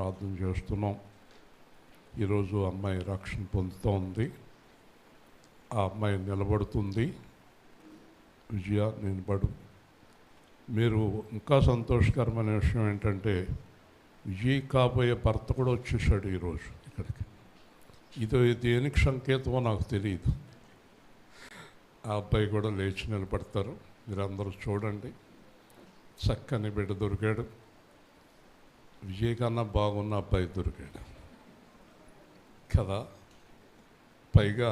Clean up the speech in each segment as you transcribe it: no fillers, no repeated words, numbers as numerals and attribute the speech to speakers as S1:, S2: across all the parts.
S1: ప్రార్థన చేస్తున్నాం. ఈరోజు అమ్మాయి రక్షణ పొందుతోంది. ఆ అమ్మాయి నిలబడుతుంది. విజయ నిలబడు. మీరు ఇంకా సంతోషకరమైన విషయం ఏంటంటే విజయ్ కాబోయే భర్త కూడా వచ్చేసాడు ఈరోజు ఇక్కడికి. ఇది దేనికి సంకేతమో నాకు తెలియదు. ఆ అబ్బాయి కూడా లేచి నిలబడతారు. మీరందరూ చూడండి, చక్కని బిడ్డ దొరికాడు. విజయ్ కన్నా బాగున్న అబ్బాయి దొరికాడు కదా. పైగా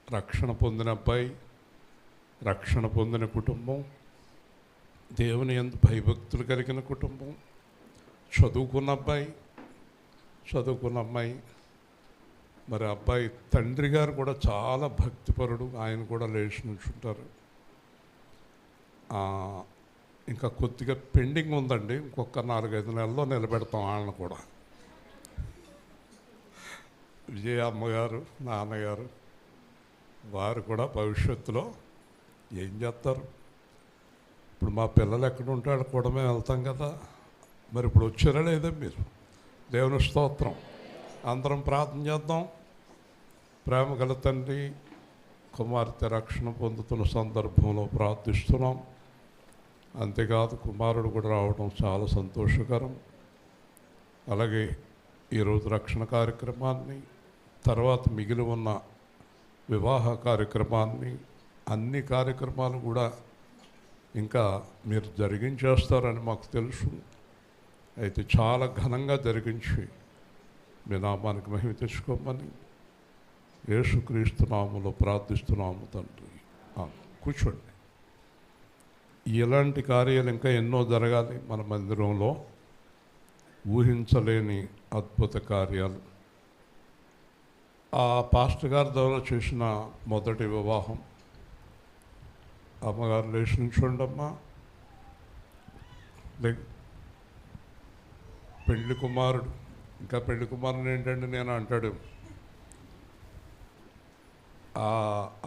S1: రక్షణ పొందిన అబ్బాయి, రక్షణ పొందిన కుటుంబం, దేవుని యందు భయభక్తులు కలిగిన కుటుంబం, చదువుకున్న అబ్బాయి, చదువుకున్న అమ్మాయి. మరి అబ్బాయి తండ్రి గారు కూడా చాలా భక్తిపరుడు. ఆయన కూడా లేచి నుంచుంటారు. ఇంకా కొద్దిగా పెండింగ్ ఉందండి. ఇంకొక 4-5 నెలల్లో నిలబెడతాం వాళ్ళని కూడా. విజయ అమ్మగారు, నాన్నగారు వారు కూడా భవిష్యత్తులో ఏం చేస్తారు? ఇప్పుడు మా పిల్లలు ఎక్కడ ఉంటాడు కూడా మేము వెళ్తాం కదా. మరి ఇప్పుడు వచ్చారా లేదా మీరు? దేవుని స్తోత్రం. అందరం ప్రార్థన చేద్దాం. ప్రేమ గల తండ్రి, కుమార్తె రక్షణ పొందుతున్న సందర్భంలో ప్రార్థిస్తున్నాం. అంతేకాదు కుమారుడు కూడా రావడం చాలా సంతోషకరం. అలాగే ఈరోజు రక్షణ కార్యక్రమాన్ని, తర్వాత మిగిలి ఉన్న వివాహ కార్యక్రమాన్ని, అన్ని కార్యక్రమాలు కూడా ఇంకా మీరు జరిగించేస్తారని మాకు తెలుసు. అయితే చాలా ఘనంగా జరిగించి మీ నామానికి మహిమ తెచ్చుకోమని యేసుక్రీస్తు నామములో ప్రార్థిస్తున్నాము తండ్రి. కూర్చోండి. ఇలాంటి కార్యాలు ఇంకా ఎన్నో జరగాలి మన మందిరంలో. ఊహించలేని అద్భుత కార్యాలు. ఆ పాస్టర్ గారి ద్వారా చేసిన మొదటి వివాహం. అమ్మగారు లేచి నుంచోండమ్మా. పెళ్లి కుమారుడు, ఇంకా పెళ్లి కుమారుడు ఏంటంటే నేను అంటాడు.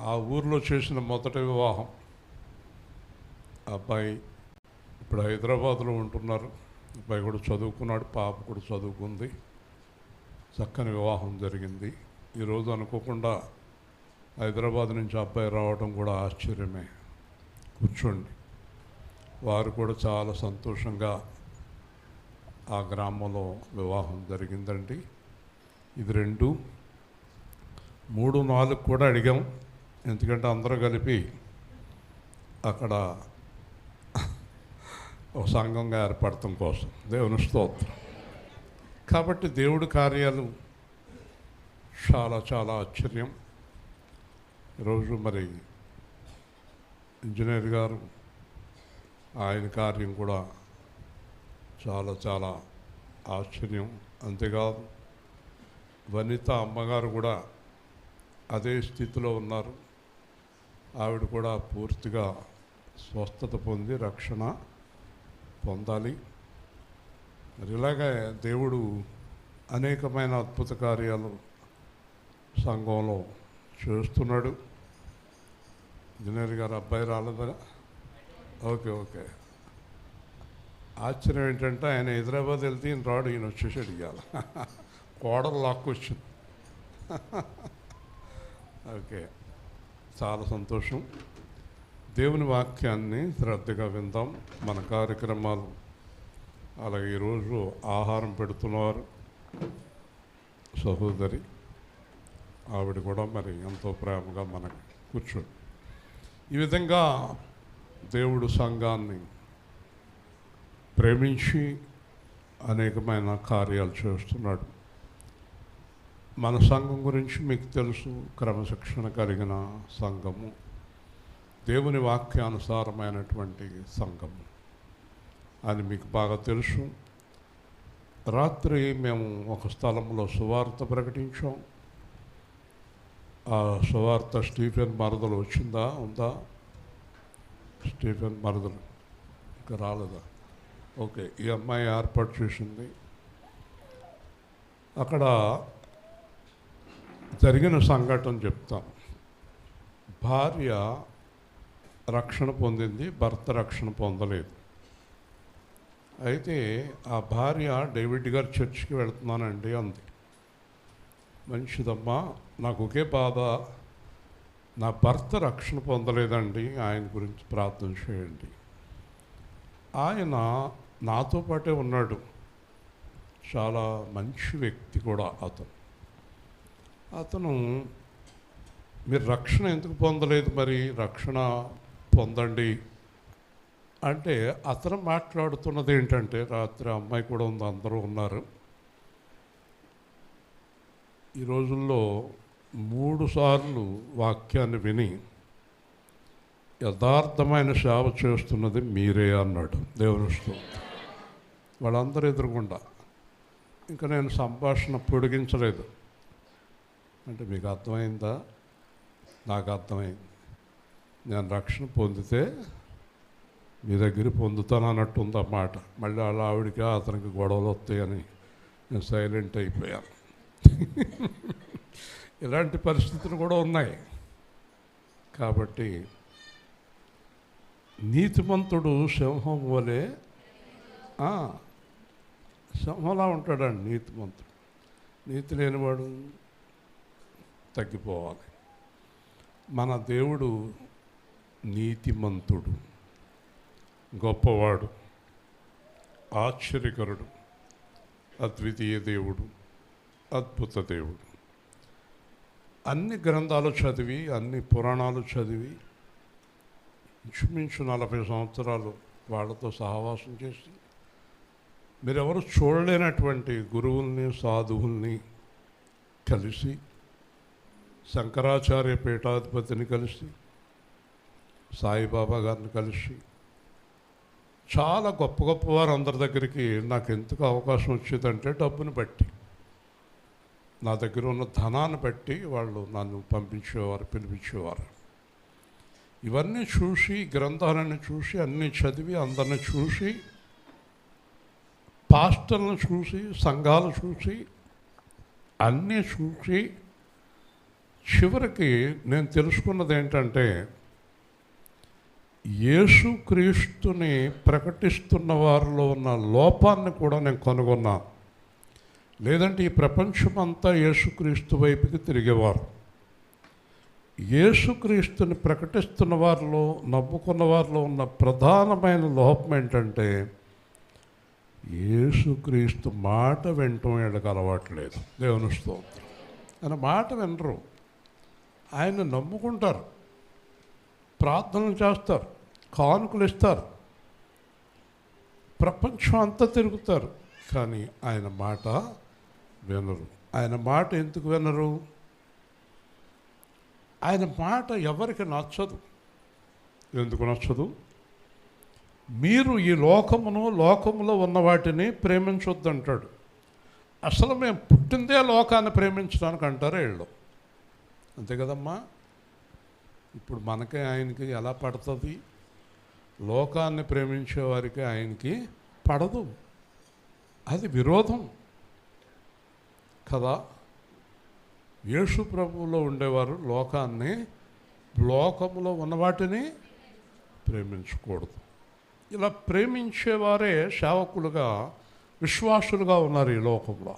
S1: ఆ ఊర్లో చేసిన మొదటి వివాహం. అబ్బాయి ఇప్పుడు హైదరాబాద్లో ఉంటున్నారు. అబ్బాయి కూడా చదువుకున్నాడు, పాప కూడా చదువుకుంది. చక్కని వివాహం జరిగింది. ఈరోజు అనుకోకుండా హైదరాబాద్ నుంచి అబ్బాయి రావడం కూడా ఆశ్చర్యమే. కూర్చోండి. వారు కూడా చాలా సంతోషంగా ఆ గ్రామంలో వివాహం జరిగిందండి. ఇది 2, 3, 4 కూడా అడిగాం. ఎందుకంటే అందరూ కలిపి అక్కడ ఒక సంఘంగా ఏర్పడటం కోసం. దేవుని స్తోత్రం. కాబట్టి దేవుడి కార్యాలు చాలా చాలా ఆశ్చర్యం. ఈరోజు మరి ఇంజనీర్ గారు, ఆయన కార్యం కూడా చాలా చాలా ఆశ్చర్యం. అంతేకాదు వనిత అమ్మగారు కూడా అదే స్థితిలో ఉన్నారు. ఆవిడ కూడా పూర్తిగా స్వస్థత పొంది రక్షణ పొందాలి. మరి ఇలాగే దేవుడు అనేకమైన అద్భుత కార్యాలు సంఘంలో చేస్తున్నాడు. ఇంజనీర్ గారు అబ్బాయి రాలేదా? ఓకే. ఆశ్చర్యం ఏంటంటే ఆయన హైదరాబాద్ వెళ్తే ఈయన రాడు, ఈయన వచ్చేసాడు. ఇవాళ కోడలు లాక్కొచ్చింది. ఓకే, చాలా సంతోషం. దేవుని వాక్యాన్ని శ్రద్ధగా విందాం. మన కార్యక్రమాలు అలాగే ఈరోజు ఆహారం పెడుతున్నారు సహోదరి. ఆవిడ కూడా మరి ఎంతో ప్రేమగా మనకు కూర్చోండి. ఈ విధంగా దేవుడు సంఘాన్ని ప్రేమించి అనేకమైన కార్యాలు చేస్తున్నాడు. మన సంఘం గురించి మీకు తెలుసు. క్రమశిక్షణ కలిగిన సంఘము, దేవుని వాక్యానుసారమైనటువంటి సంఘము అని మీకు బాగా తెలుసు. రాత్రి మేము ఒక స్థలంలో సువార్త ప్రకటించాం. ఆ సువార్త స్టీఫెన్ మరదలు ఉందా? స్టీఫెన్ మరదలు ఇంకా రాలేదా? ఓకే, ఈ అమ్మాయి ఏర్పాటు చేసింది. అక్కడ జరిగిన సంఘటన చెప్తాం. భార్య రక్షణ పొందింది, భర్త రక్షణ పొందలేదు. అయితే ఆ భార్య డేవిడ్ గారి చర్చికి వెళ్తున్నానండి అంది. మంచిదమ్మా, నాకు ఒకే బాధ, నా భర్త రక్షణ పొందలేదండి, ఆయన గురించి ప్రార్థన చేయండి. ఆయన నాతో పాటే ఉన్నాడు, చాలా మంచి వ్యక్తి కూడా అతను మీరు రక్షణ ఎందుకు పొందలేదు, మరి రక్షణ పొందండి అంటే అతను మాట్లాడుతున్నది ఏంటంటే, రాత్రి అమ్మాయి కూడా ఉంది, అందరూ ఉన్నారు, ఈ రోజుల్లో 3 సార్లు వాక్యాన్ని విని యథార్థమైన సేవ చేస్తున్నది మీరే అన్నాడు. దేవుని స్తోత్రం. వాళ్ళందరూ ఎదురుగుండా. ఇంకా నేను సంభాషణ పొడిగించలేదు. అంటే మీకు అర్థమైందా? నాకు అర్థమైంది. నేను రక్షణ పొందితే మీ దగ్గర పొందుతాను అన్నట్టుంది అన్నమాట. మళ్ళీ అలా ఆవిడికి అతనికి గొడవలు వస్తాయని నేను సైలెంట్ అయిపోయాను. ఇలాంటి పరిస్థితులు కూడా ఉన్నాయి. కాబట్టి నీతిమంతుడు సింహం వలె సింహంలా ఉంటాడండి నీతిమంతుడు. నీతి లేనివాడు తగ్గిపోవాలి. మన దేవుడు నీతిమంతుడు, గొప్పవాడు, ఆశ్చర్యకరుడు, అద్వితీయ దేవుడు, అద్భుత దేవుడు. అన్ని గ్రంథాలు చదివి, అన్ని పురాణాలు చదివి, ఇంచుమించు 40 సంవత్సరాలు వాళ్ళతో సహవాసం చేసి, మీరెవరు చూడలేనటువంటి గురువుల్ని, సాధువుల్ని కలిసి, శంకరాచార్య పీఠాధిపతిని కలిసి, సాయిబాబా గారిని కలిసి, చాలా గొప్ప గొప్పవారు అందరి దగ్గరికి నాకు ఎందుకు అవకాశం వచ్చేదంటే డబ్బుని బట్టి, నా దగ్గర ఉన్న ధనాన్ని బట్టి వాళ్ళు నన్ను పంపించేవారు, పిలిపించేవారు. ఇవన్నీ చూసి, గ్రంథాలను చూసి, అన్నీ చదివి, అందరిని చూసి, పాస్టర్లను చూసి, సంఘాలు చూసి, అన్నీ చూసి, చివరికి నేను తెలుసుకున్నది ఏంటంటే, యేసుక్రీస్తుని ప్రకటిస్తున్న వారిలో ఉన్న లోపాన్ని కూడా నేను కనుగొన్నాను. లేదంటే ఈ ప్రపంచమంతా యేసుక్రీస్తు వైపుకి తిరిగేవారు. యేసుక్రీస్తుని ప్రకటిస్తున్న వారిలో, నమ్ముకున్న వారిలో ఉన్న ప్రధానమైన లోపం ఏంటంటే, యేసుక్రీస్తు మాట వినటం వీళ్ళకి అలవాట్లేదు. దేవుని స్తోత్రం. ఆయన మాట వినరు. ఆయన నమ్ముకుంటారు, ప్రార్థనలు చేస్తారు, కానుకలు ఇస్తారు, ప్రపంచం అంతా తిరుగుతారు, కానీ ఆయన మాట వినరు. ఆయన మాట ఎందుకు వినరు? ఆయన మాట ఎవరికి నచ్చదు. ఎందుకు నచ్చదు? మీరు ఈ లోకములో ఉన్న వాటిని ప్రేమించొద్దంటాడు. అసలు మేము పుట్టిందే లోకాన్ని ప్రేమించడానికి అంటారు వీళ్ళు. అంతే కదమ్మా. ఇప్పుడు మనకే ఆయనకి ఎలా పడుతుంది? లోకాన్ని ప్రేమించే వారికి ఆయనకి పడదు. అది విరోధం కదా. యేసు ప్రభువులో ఉండేవారు లోకములో ఉన్న వాటిని ప్రేమించకూడదు. ఇలా ప్రేమించేవారే సేవకులుగా, విశ్వాసులుగా ఉన్నారు ఈ లోకంలో.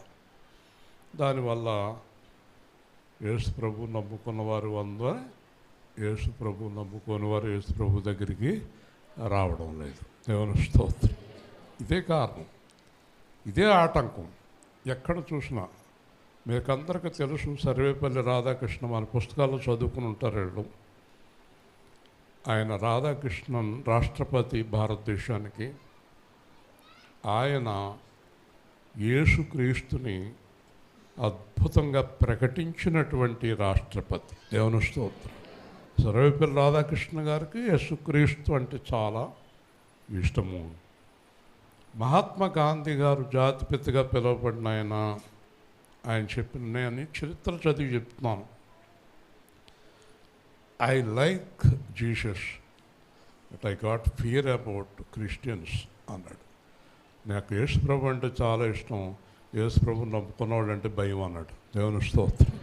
S1: దానివల్ల యేసు ప్రభు నమ్ముకున్న వారు అందరూ యేసు ప్రభు నమ్ముకుని వారు యేసు ప్రభు దగ్గరికి రావడం లేదు. దేవుని స్తోత్రం. ఇదే కారణం, ఇదే ఆటంకం. ఎక్కడ చూసినా మీకందరికీ తెలుసు, సర్వేపల్లి రాధాకృష్ణ మన పుస్తకాల్లో చదువుకుని ఉంటారు వీళ్ళు. ఆయన రాధాకృష్ణన్ రాష్ట్రపతి భారతదేశానికి. ఆయన యేసుక్రీస్తుని అద్భుతంగా ప్రకటించినటువంటి రాష్ట్రపతి. దేవుని స్తోత్రం. సర్వేపల్లి రాధాకృష్ణ గారికి యేసుక్రీస్తు అంటే చాలా ఇష్టము. మహాత్మా గాంధీ గారు జాతిపితగా పిలువబడిన ఆయన చెప్పిన, నేను చరిత్ర చదివి చెప్తున్నాను. I like Jesus but I got fear about Christians అన్నాడు. నాకు యేసు ప్రభు అంటే చాలా ఇష్టం, యేసు ప్రభు నమ్ముకున్నవాడు అంటే భయం అన్నాడు. దేవుని స్తోత్రం.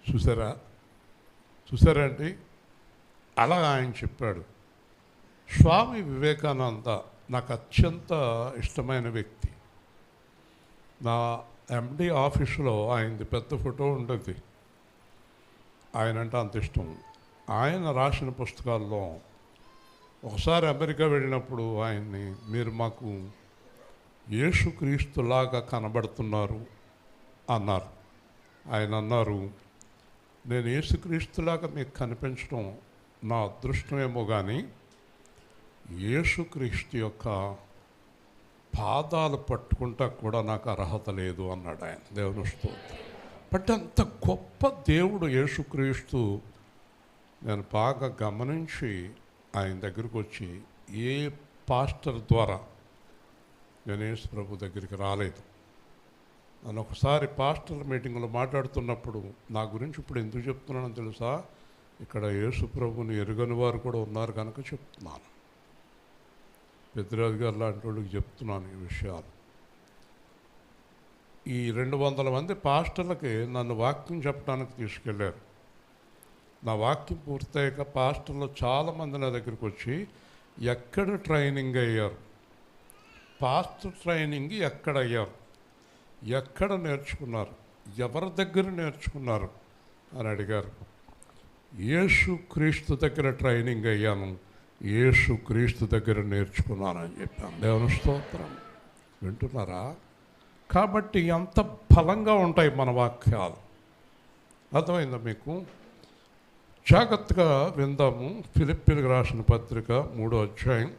S1: చూసారా అండి? అలా ఆయన చెప్పాడు. స్వామి వివేకానంద నాకు అత్యంత ఇష్టమైన వ్యక్తి. నా ఎండి ఆఫీసులో ఆయనది పెద్ద ఫోటో ఉంటుంది. ఆయన అంటే అంత ఇష్టం. ఆయన రాసిన పుస్తకాల్లో ఒకసారి అమెరికా వెళ్ళినప్పుడు ఆయన్ని, మీరు మాకు యేసుక్రీస్తులాగా కనబడుతున్నారు అన్నారు. ఆయన అన్నారు, నేను యేసుక్రీస్తులాగా మీకు కనిపించడం నా అదృష్టమేమో కానీ యేసుక్రీస్తు యొక్క పాదాలు పట్టుకుంటా కూడా నాకు అర్హత లేదు అన్నాడు ఆయన. దేవుని స్తోత్రం. బట్ అంత గొప్ప దేవుడు యేసుక్రీస్తు. నేను బాగా గమనించి ఆయన దగ్గరికి వచ్చి, ఏ పాస్టర్ ద్వారా నేను యేసు ప్రభు దగ్గరికి రాలేదు. నన్ను ఒకసారి పాస్టర్ మీటింగ్లో మాట్లాడుతున్నప్పుడు నా గురించి ఇప్పుడు ఎందుకు చెప్తున్నానో తెలుసా? ఇక్కడ యేసు ప్రభుని ఎరుగని వారు కూడా ఉన్నారు కనుక చెప్తున్నాను. పెద్దరాజు గారు లాంటి వాళ్ళకి చెప్తున్నాను ఈ విషయాలు. ఈ 200 మంది పాస్టర్లకి నన్ను వాక్యం చెప్పడానికి తీసుకెళ్ళారు. నా వాక్యం పూర్తయ్యాక పాస్టర్లు చాలామంది నా దగ్గరికి వచ్చి, ఎక్కడ ట్రైనింగ్ అయ్యారు, పాస్టర్ ట్రైనింగ్ ఎక్కడ అయ్యారు, ఎక్కడ నేర్చుకున్నారు, ఎవరి దగ్గర నేర్చుకున్నారు అని అడిగారు. యేసుక్రీస్తు దగ్గర ట్రైనింగ్ అయ్యాను, యేసుక్రీస్తు దగ్గర నేర్చుకున్నానని చెప్పాను. దేవుని స్తోత్రం. వింటున్నారా? కాబట్టి ఎంత బలంగా ఉంటాయి మన వాక్యాలు. అర్థమైందా మీకు? జాగ్రత్తగా విందాము. ఫిలిప్పీలకు రాసిన పత్రిక 3వ అధ్యాయం.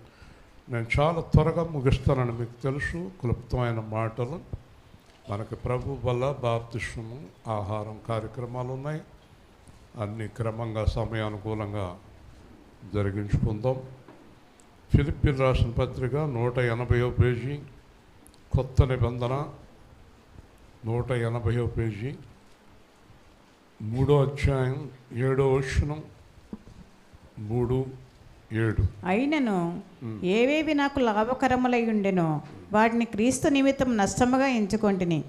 S1: నేను చాలా త్వరగా ముగిస్తానని మీకు తెలుసు. క్లుప్తమైన మాటలు. మనకి ప్రభు వల్ల బాప్తిస్మము, ఆహారం కార్యక్రమాలు ఉన్నాయి. అన్ని క్రమంగా సమయానుకూలంగా జరిగించుకుందాం. ఫిలిప్పీలు రాసిన పత్రిక 180వ పేజీ, కొత్త నిబంధన 180వ పేజీ, 3వ అధ్యాయం 7వ వచనం. 3:7.
S2: అయినను ఏవేవి నాకు లాభకరములై ఉండెనో వాటిని క్రీస్తు నిమిత్తం నష్టముగా ఎంచుకొంటిని.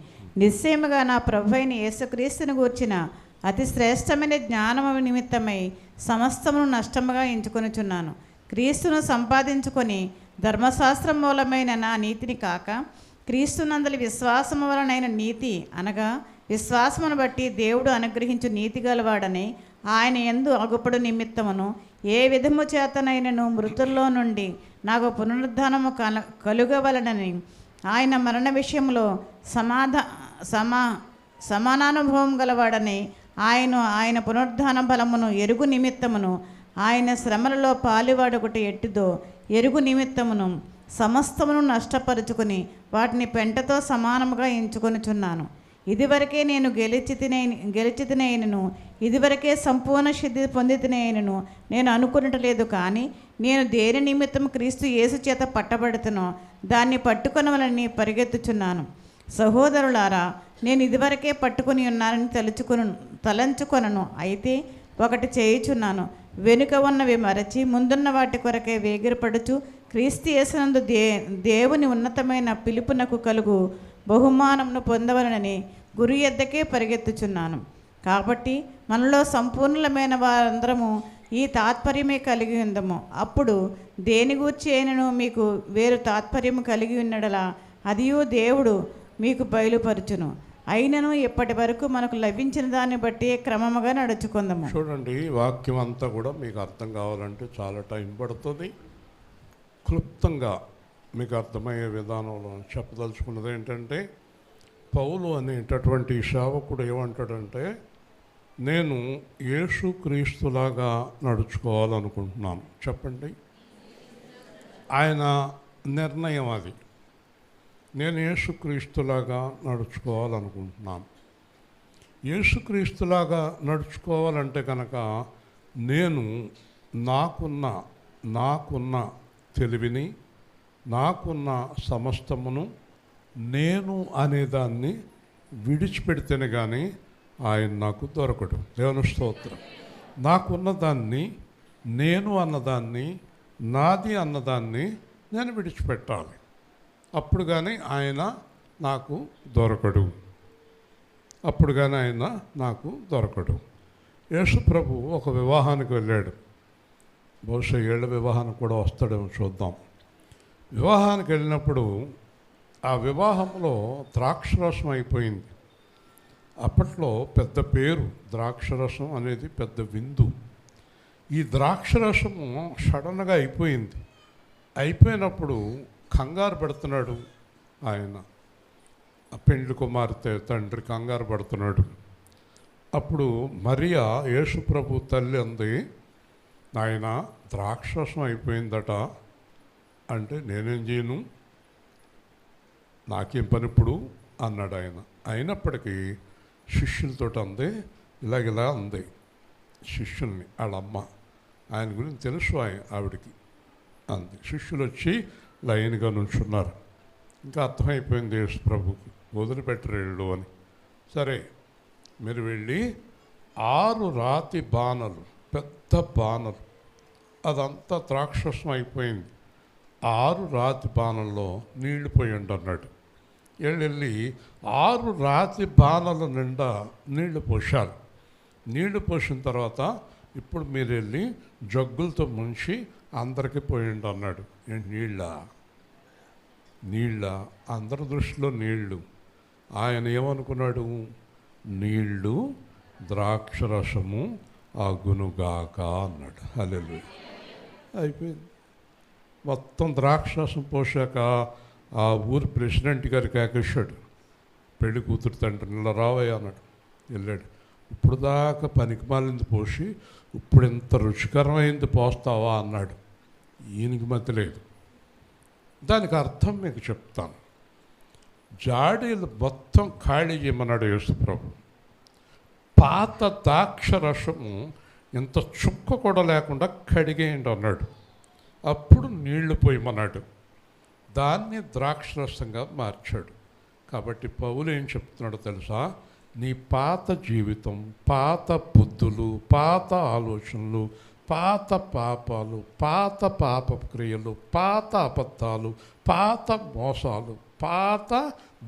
S2: నిశ్చయముగా నా ప్రభువైన యేసుక్రీస్తుని గూర్చిన అతి శ్రేష్టమైన జ్ఞానము నిమిత్తమై సమస్తమును నష్టముగా ఎంచుకొనుచున్నాను. క్రీస్తును సంపాదించుకొని ధర్మశాస్త్రం మూలమైన నా నీతిని కాక, క్రీస్తునందలి విశ్వాసము వలనైన నీతి, అనగా విశ్వాసమును బట్టి దేవుడు అనుగ్రహించు నీతి గలవాడని ఆయన యందు అగుపడు నిమిత్తమును ఏ విధము చేతనైనను మృతుల్లో నుండి నాకు పునరుద్ధానము కలుగవలనని ఆయన మరణ విషయంలో సమానానుభవం గలవాడని ఆయన పునరుద్ధాన బలమును ఎరుగు నిమిత్తమును ఆయన శ్రమలలో పాలువాడొకటి ఎట్టిదో ఎరుగు నిమిత్తమును సమస్తమును నష్టపరుచుకుని వాటిని పెంటతో సమానముగా ఎంచుకొనుచున్నాను. ఇదివరకే నేను గెలిచితినైనను, ఇదివరకే సంపూర్ణ సిద్ధి పొందితినైనను నేను అనుకునట్లేదు. కానీ నేను దేని నిమిత్తం క్రీస్తు యేసు చేత పట్టబడుతునో దాన్ని పట్టుకొనవలని పరిగెత్తుచున్నాను. సహోదరులారా, నేను ఇదివరకే పట్టుకొని ఉన్నానని తలంచుకొనను. అయితే ఒకటి చేయుచున్నాను, వెనుక ఉన్నవి మరచి ముందున్న వాటి కొరకే వేగిరపడుచు క్రీస్తు యేసునందు దేవుని ఉన్నతమైన పిలుపునకు కలుగు బహుమానమును పొందవలనని గురి ఎద్దకే పరిగెత్తుచున్నాను. కాబట్టి మనలో సంపూర్ణమైన వారందరము ఈ తాత్పర్యమే కలిగి ఉందము. అప్పుడు దేని గూర్చి అయినను మీకు వేరు తాత్పర్యము కలిగి ఉన్నడలా అదియు దేవుడు మీకు బయలుపరచును. అయినను ఇప్పటి వరకు మనకు లభించిన దాన్ని బట్టి క్రమముగా నడుచుకుందాము.
S1: చూడండి, వాక్యం అంతా కూడా మీకు అర్థం కావాలంటే చాలా టైం పడుతుంది. క్లుప్తంగా మీకు అర్థమయ్యే విధానంలో చెప్పదలుచుకున్నది ఏంటంటే, పౌలు అనేటటువంటి సేవకుడు ఏమంటాడంటే, నేను యేసుక్రీస్తులాగా నడుచుకోవాలనుకుంటున్నాను. చెప్పండి, ఆయన నిర్ణయం అది. నేను యేసుక్రీస్తులాగా నడుచుకోవాలనుకుంటున్నాను. యేసుక్రీస్తులాగా నడుచుకోవాలంటే కనుక నేను నాకున్న తెలివిని, నాకున్న సమస్తమును నేను అనేదాన్ని విడిచిపెడితేనే కానీ ఆయన నాకు దొరకడు. దేవుని స్తోత్రం. నాకున్నదాన్ని, నేను అన్నదాన్ని, నాది అన్నదాన్ని నేను విడిచిపెట్టాలి. అప్పుడు కానీ ఆయన నాకు దొరకడు. యేసు ప్రభు ఒక వివాహానికి వెళ్ళాడు. బహుశా ఏళ్ళ వివాహానికి కూడా వస్తాడేమో చూద్దాం. వివాహానికి వెళ్ళినప్పుడు ఆ వివాహంలో ద్రాక్షరసం అయిపోయింది. అప్పట్లో పెద్ద పేరు, ద్రాక్షరసం అనేది పెద్ద విందు. ఈ ద్రాక్షరసము సడన్గా అయిపోయింది. అయిపోయినప్పుడు కంగారు పడుతున్నాడు ఆయన, ఆ పెండ్లి కుమార్తె తండ్రి కంగారు పడుతున్నాడు. అప్పుడు మరియా యేసు ప్రభు తల్లి అంది, నాయన ద్రాక్షరసం అయిపోయిందట అంటే నేనేం చేయను, నాకేం పని ఇప్పుడు అన్నాడు ఆయన. అయినప్పటికీ శిష్యులతో అంది, ఇలాగిలా అంది శిష్యుల్ని, వాళ్ళమ్మ, ఆయన గురించి తెలుసు ఆవిడికి అంది. శిష్యులు వచ్చి లైన్గా నుంచున్నారు. ఇంకా అర్థమైపోయింది యేసు ప్రభుకి, వదిలిపెట్టరేళ్ళు అని. సరే మీరు వెళ్ళి 6 రాతి బాణలు, పెద్ద బాణలు, అదంతా ద్రాక్షరసం అయిపోయింది, 6 రాతి బాణల్లో నీళ్లు పోయండి అన్నాడు. వెళ్ళి 6 రాతి బాణల నిండా నీళ్లు పోశారు. నీళ్లు పోసిన తర్వాత ఇప్పుడు మీరు వెళ్ళి జగ్గులతో ముంచి అందరికీ పోయండి అన్నాడు. నీళ్ళ అందరి దృష్టిలో నీళ్లు. ఆయన ఏమనుకున్నాడు, నీళ్లు ద్రాక్షరసము అగునుగాక అన్నాడు. హల్లెలూయా. అయిపోయింది. మొత్తం ద్రాక్షరసం పోసాక ఆ ఊరి ప్రెసిడెంట్ గారికి ఆకేశాడు, పెళ్లి కూతురు తండ్రి, ఇలా రావయ్య అన్నాడు. వెళ్ళాడు. ఇప్పుడు దాకా పనికి మాలింది పోసి ఇప్పుడు ఇంత రుచికరమైంది పోస్తావా అన్నాడు. ఈయనకి మతి లేదు. దానికి అర్థం మీకు చెప్తాను. జాడీలు మొత్తం ఖాళీ చేయమన్నాడు యేసుప్రభు. పాత ద్రాక్షరసము ఇంత చుక్క కూడా లేకుండా కడిగేయండి అన్నాడు. అప్పుడు నీళ్లు పోయమన్నాడు. దాన్ని ద్రాక్షరసంగా మార్చాడు. కాబట్టి పౌలు ఏం చెప్తున్నాడో తెలుసా, నీ పాత జీవితం, పాత బుద్ధులు, పాత ఆలోచనలు, పాత పాపాలు, పాత పాప క్రియలు, పాత అబద్ధాలు, పాత మోసాలు, పాత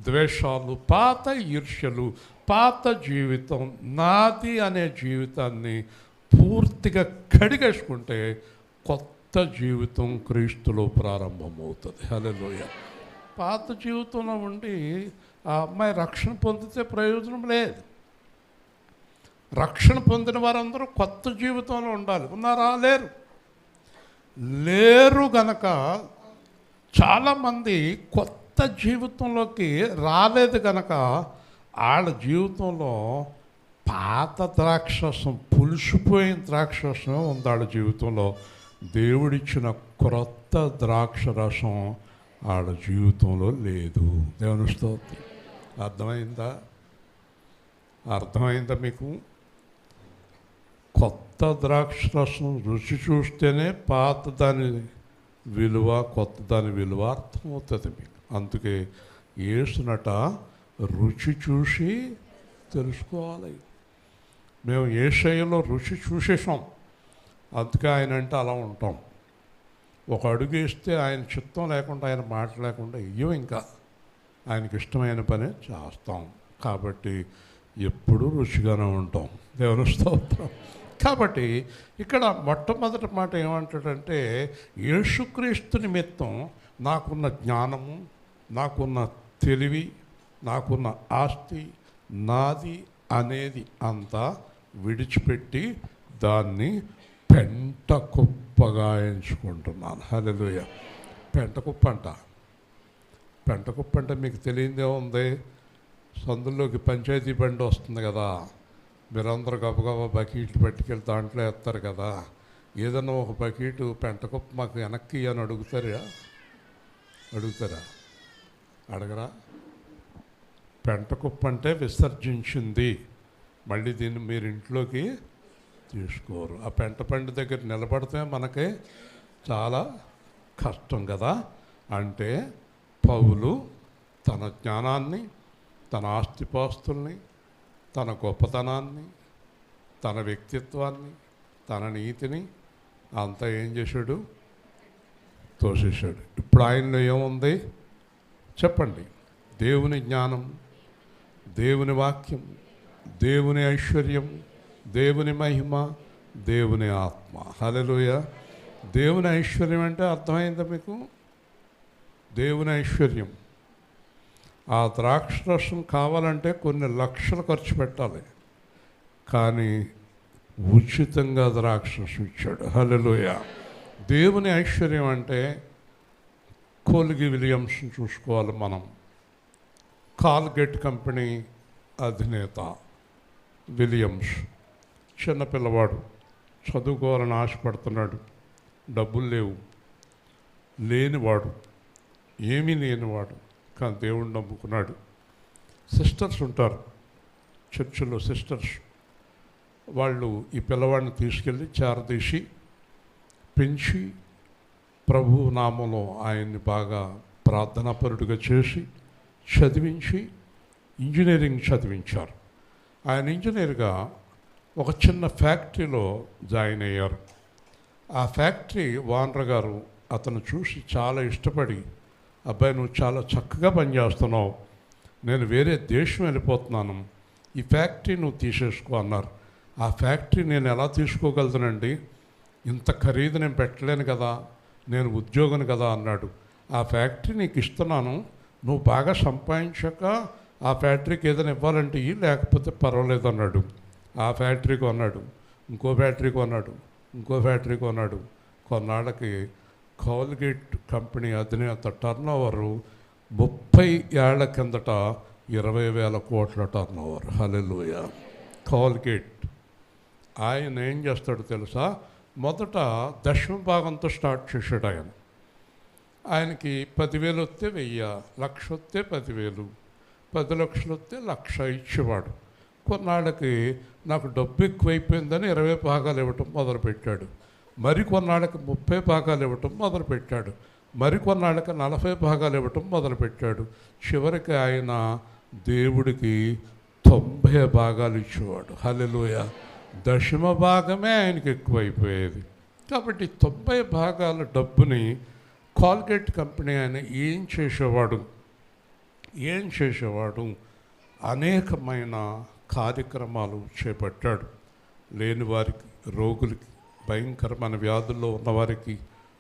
S1: ద్వేషాలు, పాత ఈర్ష్యలు, పాత జీవితం, నాది అనే జీవితాన్ని పూర్తిగా కడిగేసుకుంటే కొత్త జీవితం క్రీస్తులో ప్రారంభమవుతుంది. హల్లెలూయా. పాత జీవితంలో ఉండి ఆ అమ్మాయి రక్షణ పొందితే ప్రయోజనం లేదు. రక్షణ పొందిన వారందరూ కొత్త జీవితంలో ఉండాలి. ఉన్నారా? లేరు గనక చాలామంది కొత్త జీవితంలోకి రాలేదు గనక వాళ్ళ జీవితంలో పాత ద్రాక్షరసం, పులిసిపోయిన ద్రాక్షరసం ఉంది వాళ్ళ జీవితంలో. దేవుడిచ్చిన క్రొత్త ద్రాక్షరసం వాళ్ళ జీవితంలో లేదు. దేవుని స్తోత్రం. అర్థమైందా మీకు? కొత్త ద్రాక్షరసం రుచి చూస్తేనే పాత దాని విలువ, కొత్త దాని విలువ అర్థమవుతుంది మీకు. అందుకే యేసునట రుచి చూసి తెలుసుకోవాలి. మేము యేసయ్యలో రుచి చూసేసాం, అందుకే ఆయన అంటే అలా ఉంటాం. ఒక అడుగు వేస్తే ఆయన చిత్తం లేకుండా, ఆయన మాట లేకుండా ఇయ్యం. ఇంకా ఆయనకి ఇష్టమైన పని చేస్తాం. కాబట్టి ఎప్పుడూ రుచిగానే ఉంటాం. దేవుని స్తోత్రం. కాబట్టి ఇక్కడ మొట్టమొదటి మాట ఏమంటాడంటే, యేసుక్రీస్తు నిమిత్తం నాకున్న జ్ఞానము, నాకున్న తెలివి, నాకున్న ఆస్తి, నాది అనేది అంతా విడిచిపెట్టి దాన్ని పెంట కుప్పగా ఎంచుకుంటున్నాను. హల్లెలూయా. పెంట కుప్ప అంటే మీకు తెలియదే ఉంది. సందుల్లోకి పంచాయతీ బండి వస్తుంది కదా, మీరందరూ గబగబా బకెట్లు పట్టుకెళ్ళి దాంట్లో వేస్తారు కదా. ఏదన్నా ఒక బకెటు పెంట కుప్ప మాకు వెనక్కి అని అడుగుతారా? అడగరా? పెంట కుప్ప అంటే విసర్జించింది, మళ్ళీ దీన్ని మీరు ఇంట్లోకి తీసుకోరు. ఆ పెంట పండు దగ్గర నిలబడితే మనకి చాలా కష్టం కదా. అంటే పౌలు తన జ్ఞానాన్ని, తన ఆస్తిపాస్తుల్ని, తన గొప్పతనాన్ని, తన వ్యక్తిత్వాన్ని, తన నీతిని అంతా ఏం చేశాడు? తోసేశాడు. ఇప్పుడు ఆయనలో ఏముంది చెప్పండి? దేవుని జ్ఞానం, దేవుని వాక్యం, దేవుని ఐశ్వర్యం, దేవుని మహిమ, దేవుని ఆత్మ. హల్లెలూయా. దేవుని ఐశ్వర్యం అంటే అర్థమైందా మీకు? దేవుని ఐశ్వర్యం. ఆ ద్రాక్షరసం కావాలంటే కొన్ని లక్షలు ఖర్చు పెట్టాలి, కానీ ఉచితంగా ద్రాక్షరసం ఇచ్చాడు. హల్లెలూయా. దేవుని ఐశ్వర్యం అంటే కోల్గి విలియమ్స్ని చూసుకోవాలి మనం. కాల్గేట్ కంపెనీ అధినేత విలియమ్స్ చిన్నపిల్లవాడు, చదువుకోవాలని ఆశపడుతున్నాడు, డబ్బులు లేవు, లేనివాడు, ఏమీ లేనివాడు, కానీ దేవుణ్ణి నమ్ముకున్నాడు. సిస్టర్స్ ఉంటారు చర్చిలో, సిస్టర్స్. వాళ్ళు ఈ పిల్లవాడిని తీసుకెళ్ళి చేరదీసి పెంచి ప్రభు నామంలో ఆయన్ని బాగా ప్రార్థనాపరుడిగా చేసి చదివించి ఇంజనీరింగ్ చదివించారు. ఆయన ఇంజనీర్గా ఒక చిన్న ఫ్యాక్టరీలో జాయిన్ అయ్యారు. ఆ ఫ్యాక్టరీ ఓనర్ గారు అతను చూసి చాలా ఇష్టపడి, అబ్బాయి నువ్వు చాలా చక్కగా పనిచేస్తున్నావు, నేను వేరే దేశం వెళ్ళిపోతున్నాను, ఈ ఫ్యాక్టరీ నువ్వు తీసేసుకో అన్నారు. ఆ ఫ్యాక్టరీ నేను ఎలా తీసుకోగలుగుతానండి, ఇంత ఖరీదు నేను పెట్టలేను కదా, నేను ఉద్యోగం కదా అన్నాడు. ఆ ఫ్యాక్టరీ నీకు ఇస్తున్నాను, నువ్వు బాగా సంపాదించాక ఆ ఫ్యాక్టరీకి ఏదైనా ఇవ్వాలంటే లేకపోతే పర్వాలేదు అన్నాడు. ఆ ఫ్యాక్టరీ కొన్నాడు, ఇంకో ఫ్యాక్టరీ కొన్నాడు, ఇంకో ఫ్యాక్టరీ కొన్నాడు. కొన్నాళ్ళకి కాల్గేట్ కంపెనీ అధినేత టర్నోవరు 30 ఏళ్ల కిందట 20,000 కోట్ల టర్నోవర్. హల్లెలూయా. కాల్గేట్. ఆయన ఏం చేస్తాడో తెలుసా, మొదట దశమ భాగంతో స్టార్ట్ చేశాడు. ఆయనకి 10,000 వస్తే 1000, 1,00,000 వస్తే 10,000, 10 లక్షలు వస్తే 1,00,000 ఇచ్చేవాడు. కొన్నాళ్ళకి నాకు డబ్బు ఎక్కువైపోయిందని 20 భాగాలు ఇవ్వటం మొదలుపెట్టాడు. మరికొన్నాళ్ళకి 30 భాగాలు ఇవ్వటం మొదలుపెట్టాడు. మరికొన్నాళ్ళకి 40 భాగాలు ఇవ్వటం మొదలుపెట్టాడు. చివరికి ఆయన దేవుడికి 90 భాగాలు ఇచ్చేవాడు. హల్లెలూయా. దశమ భాగమే ఆయనకి ఎక్కువైపోయేది. కాబట్టి 90 భాగాల డబ్బుని కాల్గేట్ కంపెనీ ఆయన ఏం చేసేవాడు, అనేకమైన కార్యక్రమాలు చేపట్టాడు. లేని వారికి, రోగులకి, భయంకరమైన వ్యాధుల్లో ఉన్నవారికి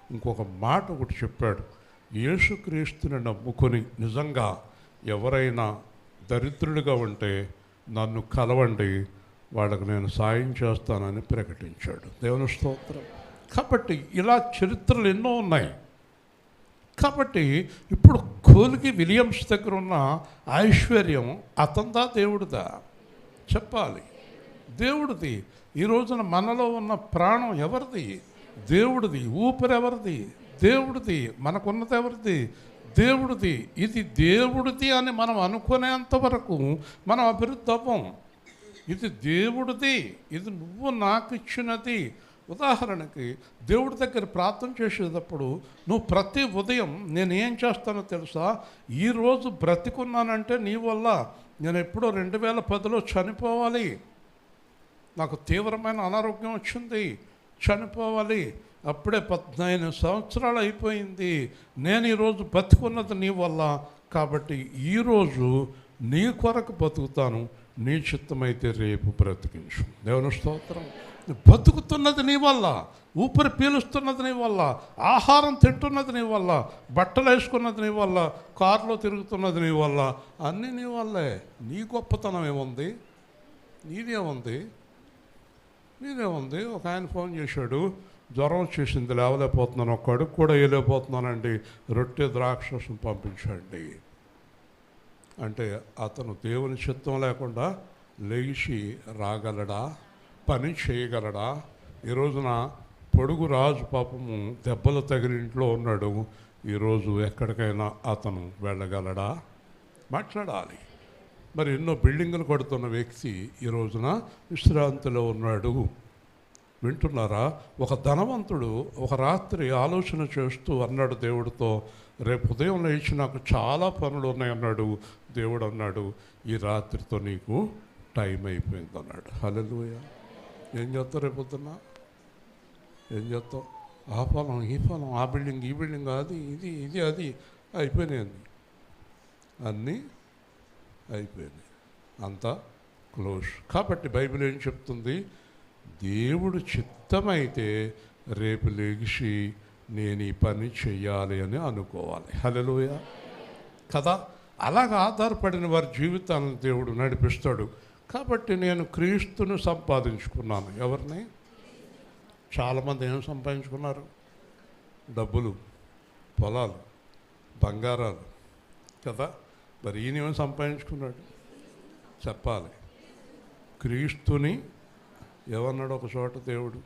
S1: ఇంకొక మాట ఒకటి చెప్పాడు, యేసుక్రీస్తుని నమ్ముకొని నిజంగా ఎవరైనా దరిద్రులుగా ఉంటే నన్ను కలవండి, వాళ్ళకు నేను సాయం చేస్తానని ప్రకటించాడు. దేవుని స్తోత్రం. కాబట్టి ఇలా చరిత్రలు ఎన్నో ఉన్నాయి. కాబట్టి ఇప్పుడు కోల్గి విలియమ్స్ దగ్గర ఉన్న ఐశ్వర్యం అతందా దేవుడిదా చెప్పాలి. దేవుడిది. ఈ రోజున మనలో ఉన్న ప్రాణం ఎవరిది? దేవుడిది. ఊపిరి ఎవరిది? దేవుడిది. మనకున్నది ఎవరిది? దేవుడిది. ఇది దేవుడిది అని మనం అనుకునేంత వరకు మనం అభివృద్ధి అవ్వం. ఇది దేవుడిది, ఇది నువ్వు నాకు ఇచ్చినది. ఉదాహరణకి దేవుడి దగ్గర ప్రార్థన చేసేటప్పుడు నువ్వు ప్రతి ఉదయం నేను ఏం చేస్తానో తెలుసా, ఈరోజు బ్రతికున్నానంటే నీ వల్ల, నేను ఎప్పుడో 2010లో చనిపోవాలి, నాకు తీవ్రమైన అనారోగ్యం వచ్చింది, చనిపోవాలి, అప్పుడే 15 సంవత్సరాలు అయిపోయింది, నేను ఈరోజు బతుకున్నది నీ వల్ల, కాబట్టి ఈరోజు నీ కొరకు బతుకుతాను, నీ చిత్తమైతే రేపు బ్రతికించు. దేవుని స్తోత్రం. బతుకుతున్నది నీ వల్ల, ఊపిరి పీలుస్తున్నది నీ వల్ల, ఆహారం తింటున్నది నీ వల్ల, బట్టలు వేసుకున్నది నీ వల్ల, కారులో తిరుగుతున్నది నీ వల్ల, అన్నీ నీ వల్లే. నీ గొప్పతనం ఏముంది? నీదేముంది? ఒక ఆయన ఫోన్ చేశాడు, జ్వరం వచ్చేసింది, లేవలేకపోతున్నాను, ఒక్క అడుగు కూడా వేయలేకపోతున్నానండి, రొట్టె ద్రాక్షరసం పంపించండి అంటే అతను దేవుని చిత్తం లేకుండా లేచి రాగలడా? పని చేయగలడా? ఈ రోజున పొడుగు రాజు పాపము దెబ్బలు తగిలి ఇంట్లో ఉన్నాడు, ఈరోజు ఎక్కడికైనా అతను వెళ్ళగలడా? మాట్లాడాలి. మరి ఎన్నో బిల్డింగులు కడుతున్న వ్యక్తి ఈ రోజున విశ్రాంతిలో ఉన్నాడు. వింటున్నారా? ఒక ధనవంతుడు ఒక రాత్రి ఆలోచన చేస్తూ అన్నాడు దేవుడితో, రేపు ఉదయం లేచి నాకు చాలా పనులు ఉన్నాయన్నాడు. దేవుడు అన్నాడు, ఈ రాత్రితో నీకు టైం అయిపోయింది అన్నాడు. హల్లెలూయా. ఏం చేస్తావు రేపు పొద్దున్న? ఏం చేస్తావు? ఆ పొలం, ఈ పొలం, ఆ బిల్డింగ్, ఈ బిల్డింగ్, అది ఇది ఇది అది అయిపోయినాయి, అన్నీ అయిపోయినాయి, అంతా క్లోజ్. కాబట్టి బైబిల్ ఏం చెప్తుంది? దేవుడు చిత్తమైతే రేపు లేచి నేను ఈ పని చెయ్యాలి అని అనుకోవాలి. హల్లెలూయా కదా. అలాగ ఆధారపడిన వారి జీవితాలను దేవుడు నడిపిస్తాడు. కాబట్టి నేను క్రీస్తును సంపాదించుకున్నాను. ఎవరిని? చాలామంది ఏం సంపాదించుకున్నారు? డబ్బులు, పొలాలు, బంగారాలు కదా. మరి ఈయన ఏమో సంపాదించుకున్నాడు చెప్పాలి. క్రీస్తుని ఏమన్నాడు ఒక చోట దేవుడు?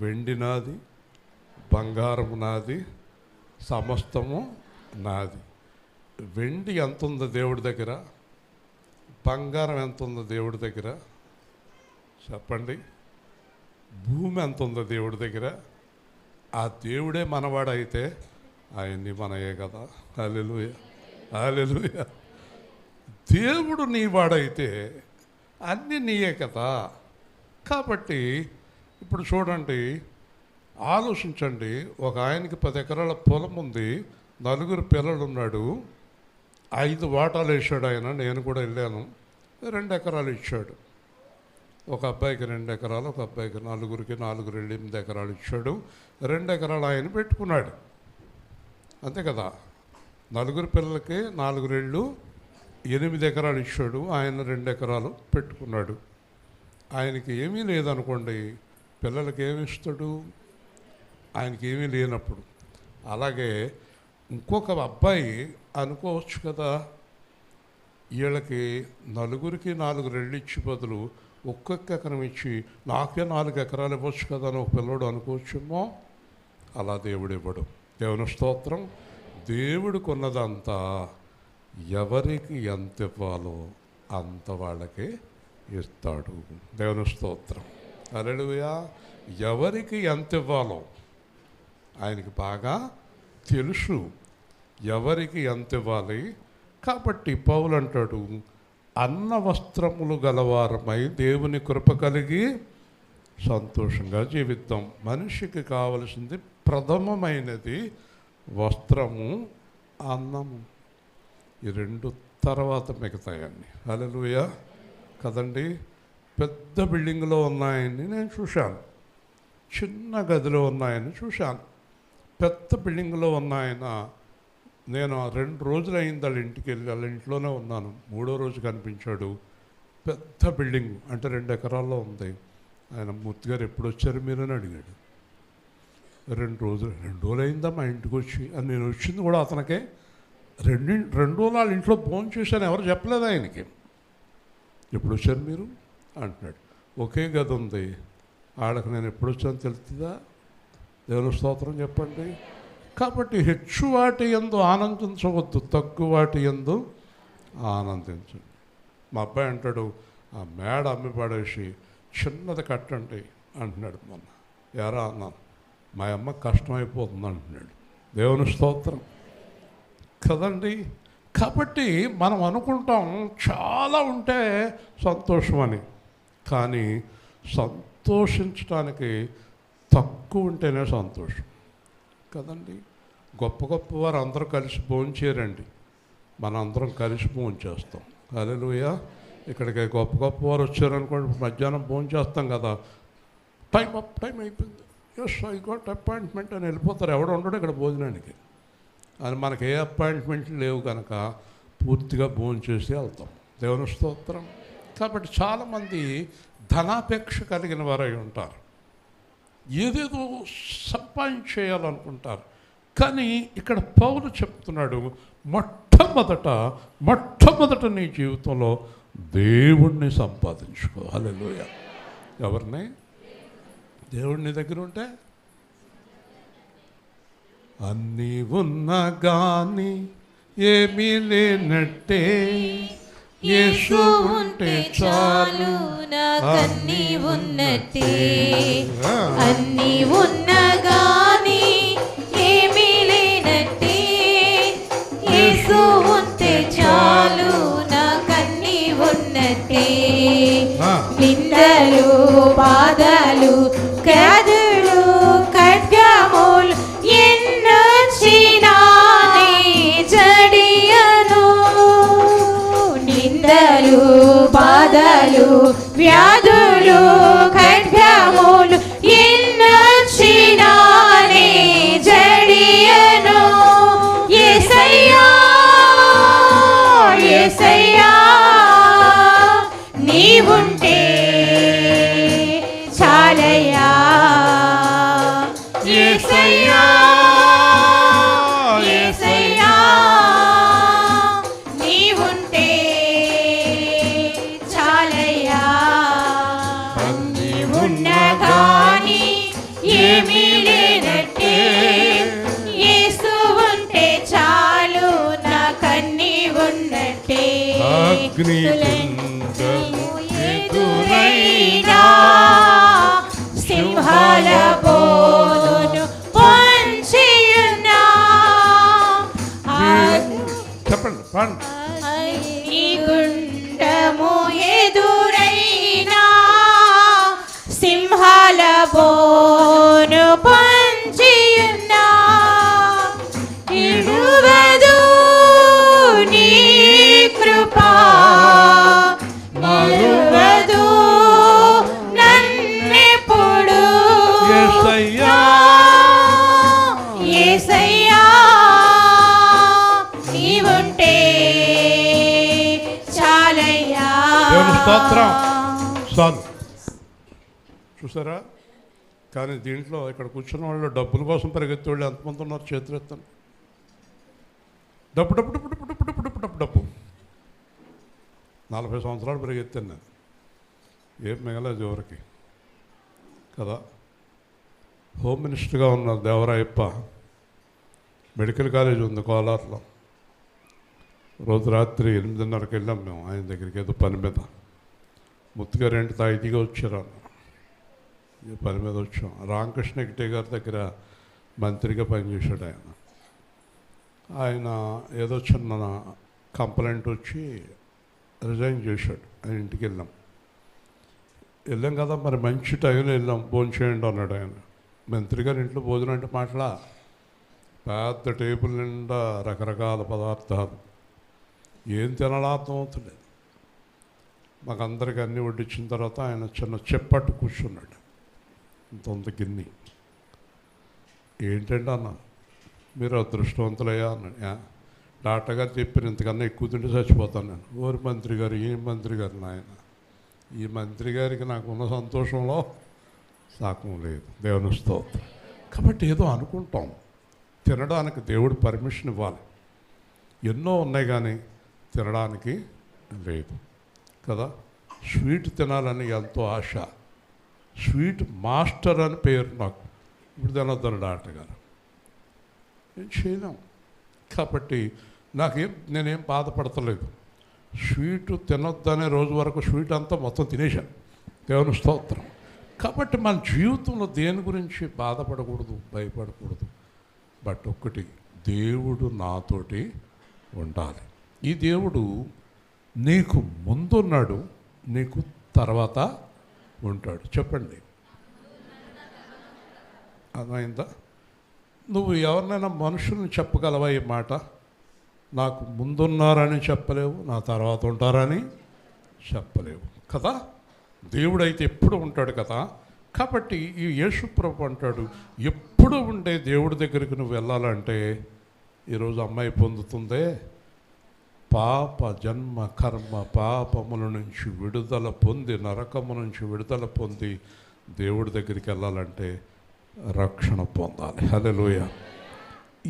S1: వెండి నాది, బంగారము నాది, సమస్తము నాది. వెండి ఎంత ఉందో దేవుడి దగ్గర? బంగారం ఎంత ఉందో దేవుడి దగ్గర? చెప్పండి. భూమి ఎంత ఉందో దేవుడి దగ్గర? ఆ దేవుడే మనవాడైతే ఆయన్ని మనయే కదా. హల్లెలూయా హల్లెలూయా. దేవుడు నీవాడైతే అన్నీ నీయే కదా. కాబట్టి ఇప్పుడు చూడండి, ఆలోచించండి. ఒక ఆయనకి 10 ఎకరాల పొలం ఉంది, 4 పిల్లలు ఉన్నాడు, 5 వాటాలు వేసాడు ఆయన. నేను కూడా వెళ్ళాను. 2 ఎకరాలు ఇచ్చాడు. ఒక అబ్బాయికి 2 ఎకరాలు, ఒక అబ్బాయికి నలుగురికి 4 8 ఎకరాలు ఇచ్చాడు. 2 ఎకరాలు ఆయన పెట్టుకున్నాడు. అంతే కదా. 4 పిల్లలకి 4 8 ఎకరాలు ఇచ్చాడు. ఆయన 2 ఎకరాలు పెట్టుకున్నాడు. ఆయనకి ఏమీ లేదనుకోండి, పిల్లలకి ఏమి ఇస్తాడు? ఆయనకి ఏమీ లేనప్పుడు. అలాగే ఇంకొక అబ్బాయి అనుకోవచ్చు కదా, వీళ్ళకి 4కి 4 ఇచ్చి బదులు ఒక్కొక్క ఎకరం ఇచ్చి నాకే 4 ఎకరాలు ఇవ్వచ్చు కదా అని ఒక పిల్లడు అనుకోవచ్చేమో. అలా దేవుడు ఇవ్వడు. దేవుని స్తోత్రం. దేవుడికి ఉన్నదంతా ఎవరికి ఎంత ఇవ్వాలో అంత వాళ్ళకి ఇస్తాడు. దేవుని స్తోత్రం. హల్లెలూయా. ఎవరికి ఎంత ఇవ్వాలో ఆయనకి బాగా తెలుసు, ఎవరికి ఎంత ఇవ్వాలి. కాబట్టి పౌలు అంటాడు, అన్న వస్త్రములు గలవారమై దేవుని కృప కలిగి సంతోషంగా జీవిద్దాం. మనిషికి కావలసింది ప్రథమమైనది వస్త్రము, అన్నము. ఈ 2 తర్వాత మిగతాయన్ని. హల్లెలూయా కదండి. పెద్ద బిల్డింగ్లో ఉన్నాయని నేను చూశాను, చిన్న గదిలో ఉన్నాయని చూశాను. పెద్ద బిల్డింగ్లో ఉన్నాయన నేను 2 రోజులు అయింది వాళ్ళ ఇంటికి వెళ్ళి, వాళ్ళ ఇంట్లోనే ఉన్నాను. 3వ రోజు కనిపించాడు. పెద్ద బిల్డింగ్ అంటే 2 ఎకరాల్లో ఉంది. ఆయన మూర్తి గారు ఎప్పుడు వచ్చారు మీరు అని అడిగాడు. 2 రోజులు అయిందా మా ఇంటికి వచ్చి అని. నేను వచ్చింది కూడా అతనికే 2 రోజులు వాళ్ళ ఇంట్లో భోజనం చేశాను. ఎవరు చెప్పలేదు ఆయనకి. ఎప్పుడు వచ్చారు మీరు అంటున్నాడు. ఒకే గది ఉంది. ఆడకు నేను ఎప్పుడు వచ్చాను తెలుస్తుందా? దేవుని స్తోత్రం చెప్పండి. కాబట్టి హెచ్చు వాటి యందు ఆనందించవద్దు, తక్కువ వాటి యందు ఆనందించండి. మా అబ్బాయి అంటాడు, ఆ మేడ అమ్మి పడేసి చిన్నది కట్టండి అంటున్నాడు. మొన్న ఎరా అన్నాను, మా అమ్మ కష్టమైపోతుంది అంటున్నాడు. దేవుని స్తోత్రం కదండి. కాబట్టి మనం అనుకుంటాం చాలా ఉంటే సంతోషమని, కానీ సంతోషించడానికి తక్కువ ఉంటేనే సంతోషం కదండి. గొప్ప గొప్ప వారు అందరూ కలిసి భోంచేరండి, మన అందరం కలిసి భోంచేస్తాం. హల్లెలూయా. ఇక్కడికి గొప్ప గొప్ప వారు వచ్చారనుకోండి, మధ్యాహ్నం భోంచేస్తాం కదా, టైం అయిపోయింది, ఎస్ ఐ గాట్ అపాయింట్మెంట్ అని వెళ్ళిపోతారు. ఎవడు ఉండడు ఇక్కడ భోజనానికి అని. మనకి ఏ అపాయింట్మెంట్లు లేవు కనుక పూర్తిగా భోంచేసి వెళ్తాం. దేవుని స్తోత్రం. కాబట్టి చాలామంది ధనాపేక్ష కలిగిన వారై ఉంటారు, ఏదేదో సంపాదించేయాలనుకుంటారు. కానీ ఇక్కడ పౌలు చెప్తున్నాడు, మొట్టమొదట నీ జీవితంలో దేవుణ్ణి సంపాదించుకో. హల్లెలూయా. ఎవరిని? దేవుడిని దగ్గర ఉంటే అన్నీ ఉన్నా కానీ ఏమీ లేనట్టే, యేసు ఉంటే చాలు
S3: నాకన్నీ ఉన్నట్టే. అన్నీ ఉన్నా గాని ఏమీ లేనట్టే, యేసు ఉంటే చాలు నాకన్నీ ఉన్నట్టే. నిందలు, బాధలు, వ్యాధులు, ఖడ్గములు ఎన్నొచ్చినా నీ జడియను. నిందలు, బాధలు, వ్యాధులు, ఖడ్గములు ఎన్నొచ్చినా నీ
S1: అగ్నిగుండము
S3: ఎదురైనా సింహాల బోను పొంచియున్నా
S1: చెప్పండి పండి.
S3: అగ్నిగుండము ఎదురైనా సింహాల బోను పొంచియున్నా ఇడువదు నీ కృపా మరువదు నన్నెప్పుడు
S1: యేసయ్యా
S3: యేసయ్యా నీవుంటే చాలయ్యా.
S1: దేవుని స్తోత్రం. చాలు. చూసారా? కానీ దీంట్లో ఇక్కడ కూర్చున్న వాళ్ళు డబ్బుల కోసం పరిగెత్తే వాళ్ళు ఎంతమంది ఉన్నారు? చేతులు ఎత్తండి. డబ్బు డబ్బు డబ్బు డబ్బు డబ్బు డబ్బు డబ్బు డబ్బు డబ్బు 40 సంవత్సరాలు పరిగెత్తాను నేను. ఏం మిగలేదు ఎవరికి కదా. హోమ్ మినిస్టర్గా ఉన్న దేవరాయప్ప మెడికల్ కాలేజ్ ఉంది కోలార్లో. రోజు రాత్రి 8:30కి వెళ్ళాం మేము ఆయన దగ్గరికి, ఏదో పని మీద. ముత్తుగారు ఏంటి తాయితీగా వచ్చారు, ఈ పని మీద వచ్చాం. రామకృష్ణ గిట్టే గారి దగ్గర మంత్రిగా పనిచేశాడు ఆయన. ఆయన ఏదో చిన్న కంప్లైంట్ వచ్చి రిజైన్ చేశాడు. ఆయన ఇంటికి వెళ్ళాం కదా, మరి మంచి టైంలో వెళ్ళాం, భోజనం చేయండి అన్నాడు ఆయన. మంత్రి గారి ఇంట్లో భోజనం అంటే మాటలా, పెద్ద టేబుల్ నిండా రకరకాల పదార్థాలు, ఏం తినాలో అర్థం అవుతుంది. మాకందరికి అన్నీ వడ్డించిన తర్వాత ఆయన చిన్న చెప్పట్టు కూర్చున్నాడు, ఇంత గిన్నె. ఏంటంటే అన్న, మీరు అదృష్టవంతులయ్యా అన్నాడు. డాక్టర్ గారు చెప్పారు ఇంతకన్నా ఎక్కువ తింటే చచ్చిపోతాను నేను. ఓరి మంత్రి గారు, ఈ మంత్రి గారు నాయన, ఈ మంత్రి గారికి నాకున్న సంతోషంలో సాకం లేదు. దేవుని స్తోత్రం. కాబట్టి ఏదో అనుకుంటాం, తినడానికి దేవుడు పర్మిషన్ ఇవ్వాలి. ఎన్నో ఉన్నాయి కానీ తినడానికి లేదు కదా. స్వీట్ తినాలని ఎంతో ఆశ. స్వీట్ మాస్టర్ అని పేరు నాకు. ఇప్పుడు తినొద్దని డాక్టర్ గారు, ఏం చేయలేం. కాబట్టి నేనేం బాధపడతలేదు. స్వీటు తినొద్దనే రోజు వరకు స్వీట్ అంతా మొత్తం తినేశాను. దేవుని స్తోత్రం. కాబట్టి మన జీవితంలో దేని గురించి బాధపడకూడదు, భయపడకూడదు. బట్ ఒక్కటి, దేవుడు నాతోటి ఉండాలి. ఈ దేవుడు నీకు ముందున్నాడు, నీకు తర్వాత ఉంటాడు. చెప్పండి, అర్థమైందా? నువ్వు ఎవరినైనా మనుషుల్ని చెప్పగలవా ఈ మాట? నాకు ముందున్నారని చెప్పలేవు, నా తర్వాత ఉంటారని చెప్పలేవు కదా. దేవుడైతే ఎప్పుడు ఉంటాడు కదా. కాబట్టి ఈ యేసు ప్రభు అంటాడు, ఎప్పుడు ఉండే దేవుడి దగ్గరికి నువ్వు వెళ్ళాలంటే, ఈరోజు అమ్మాయి పొందుతుందే పాప జన్మ కర్మ పాపముల నుంచి విడుదల పొంది, నరకము నుంచి విడుదల పొంది దేవుడి దగ్గరికి వెళ్ళాలంటే రక్షణ పొందాలి. హల్లెలూయా.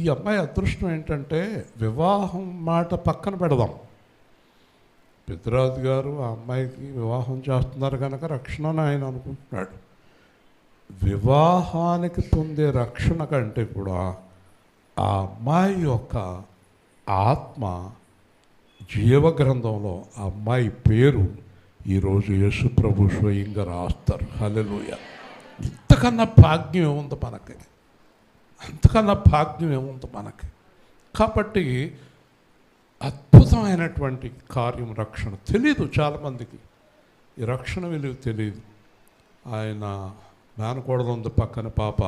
S1: ఈ అమ్మాయి అదృష్టం ఏంటంటే, వివాహం మాట పక్కన పెడదాం. పెద్దరాజు గారు ఆ అమ్మాయికి వివాహం చేస్తున్నారు కనుక రక్షణ అని ఆయన అనుకుంటున్నాడు. వివాహానికి పొందే రక్షణ కంటే కూడా ఆ అమ్మాయి యొక్క ఆత్మ జీవగ్రంథంలో ఆ అమ్మాయి పేరు ఈరోజు యేసు ప్రభు స్వయంగా రాస్తారు. హల్లెలూయా. ఇంతకన్నా భాగ్యం ఏముంది మనకి? అంతకన్నా భాగ్యం ఏముంది మనకి? కాబట్టి అద్భుతమైనటువంటి కార్యం రక్షణ. తెలీదు చాలామందికి, ఈ రక్షణ విలువ తెలియదు. ఆయన మేనకోడలు ఉంది పక్కన పాప,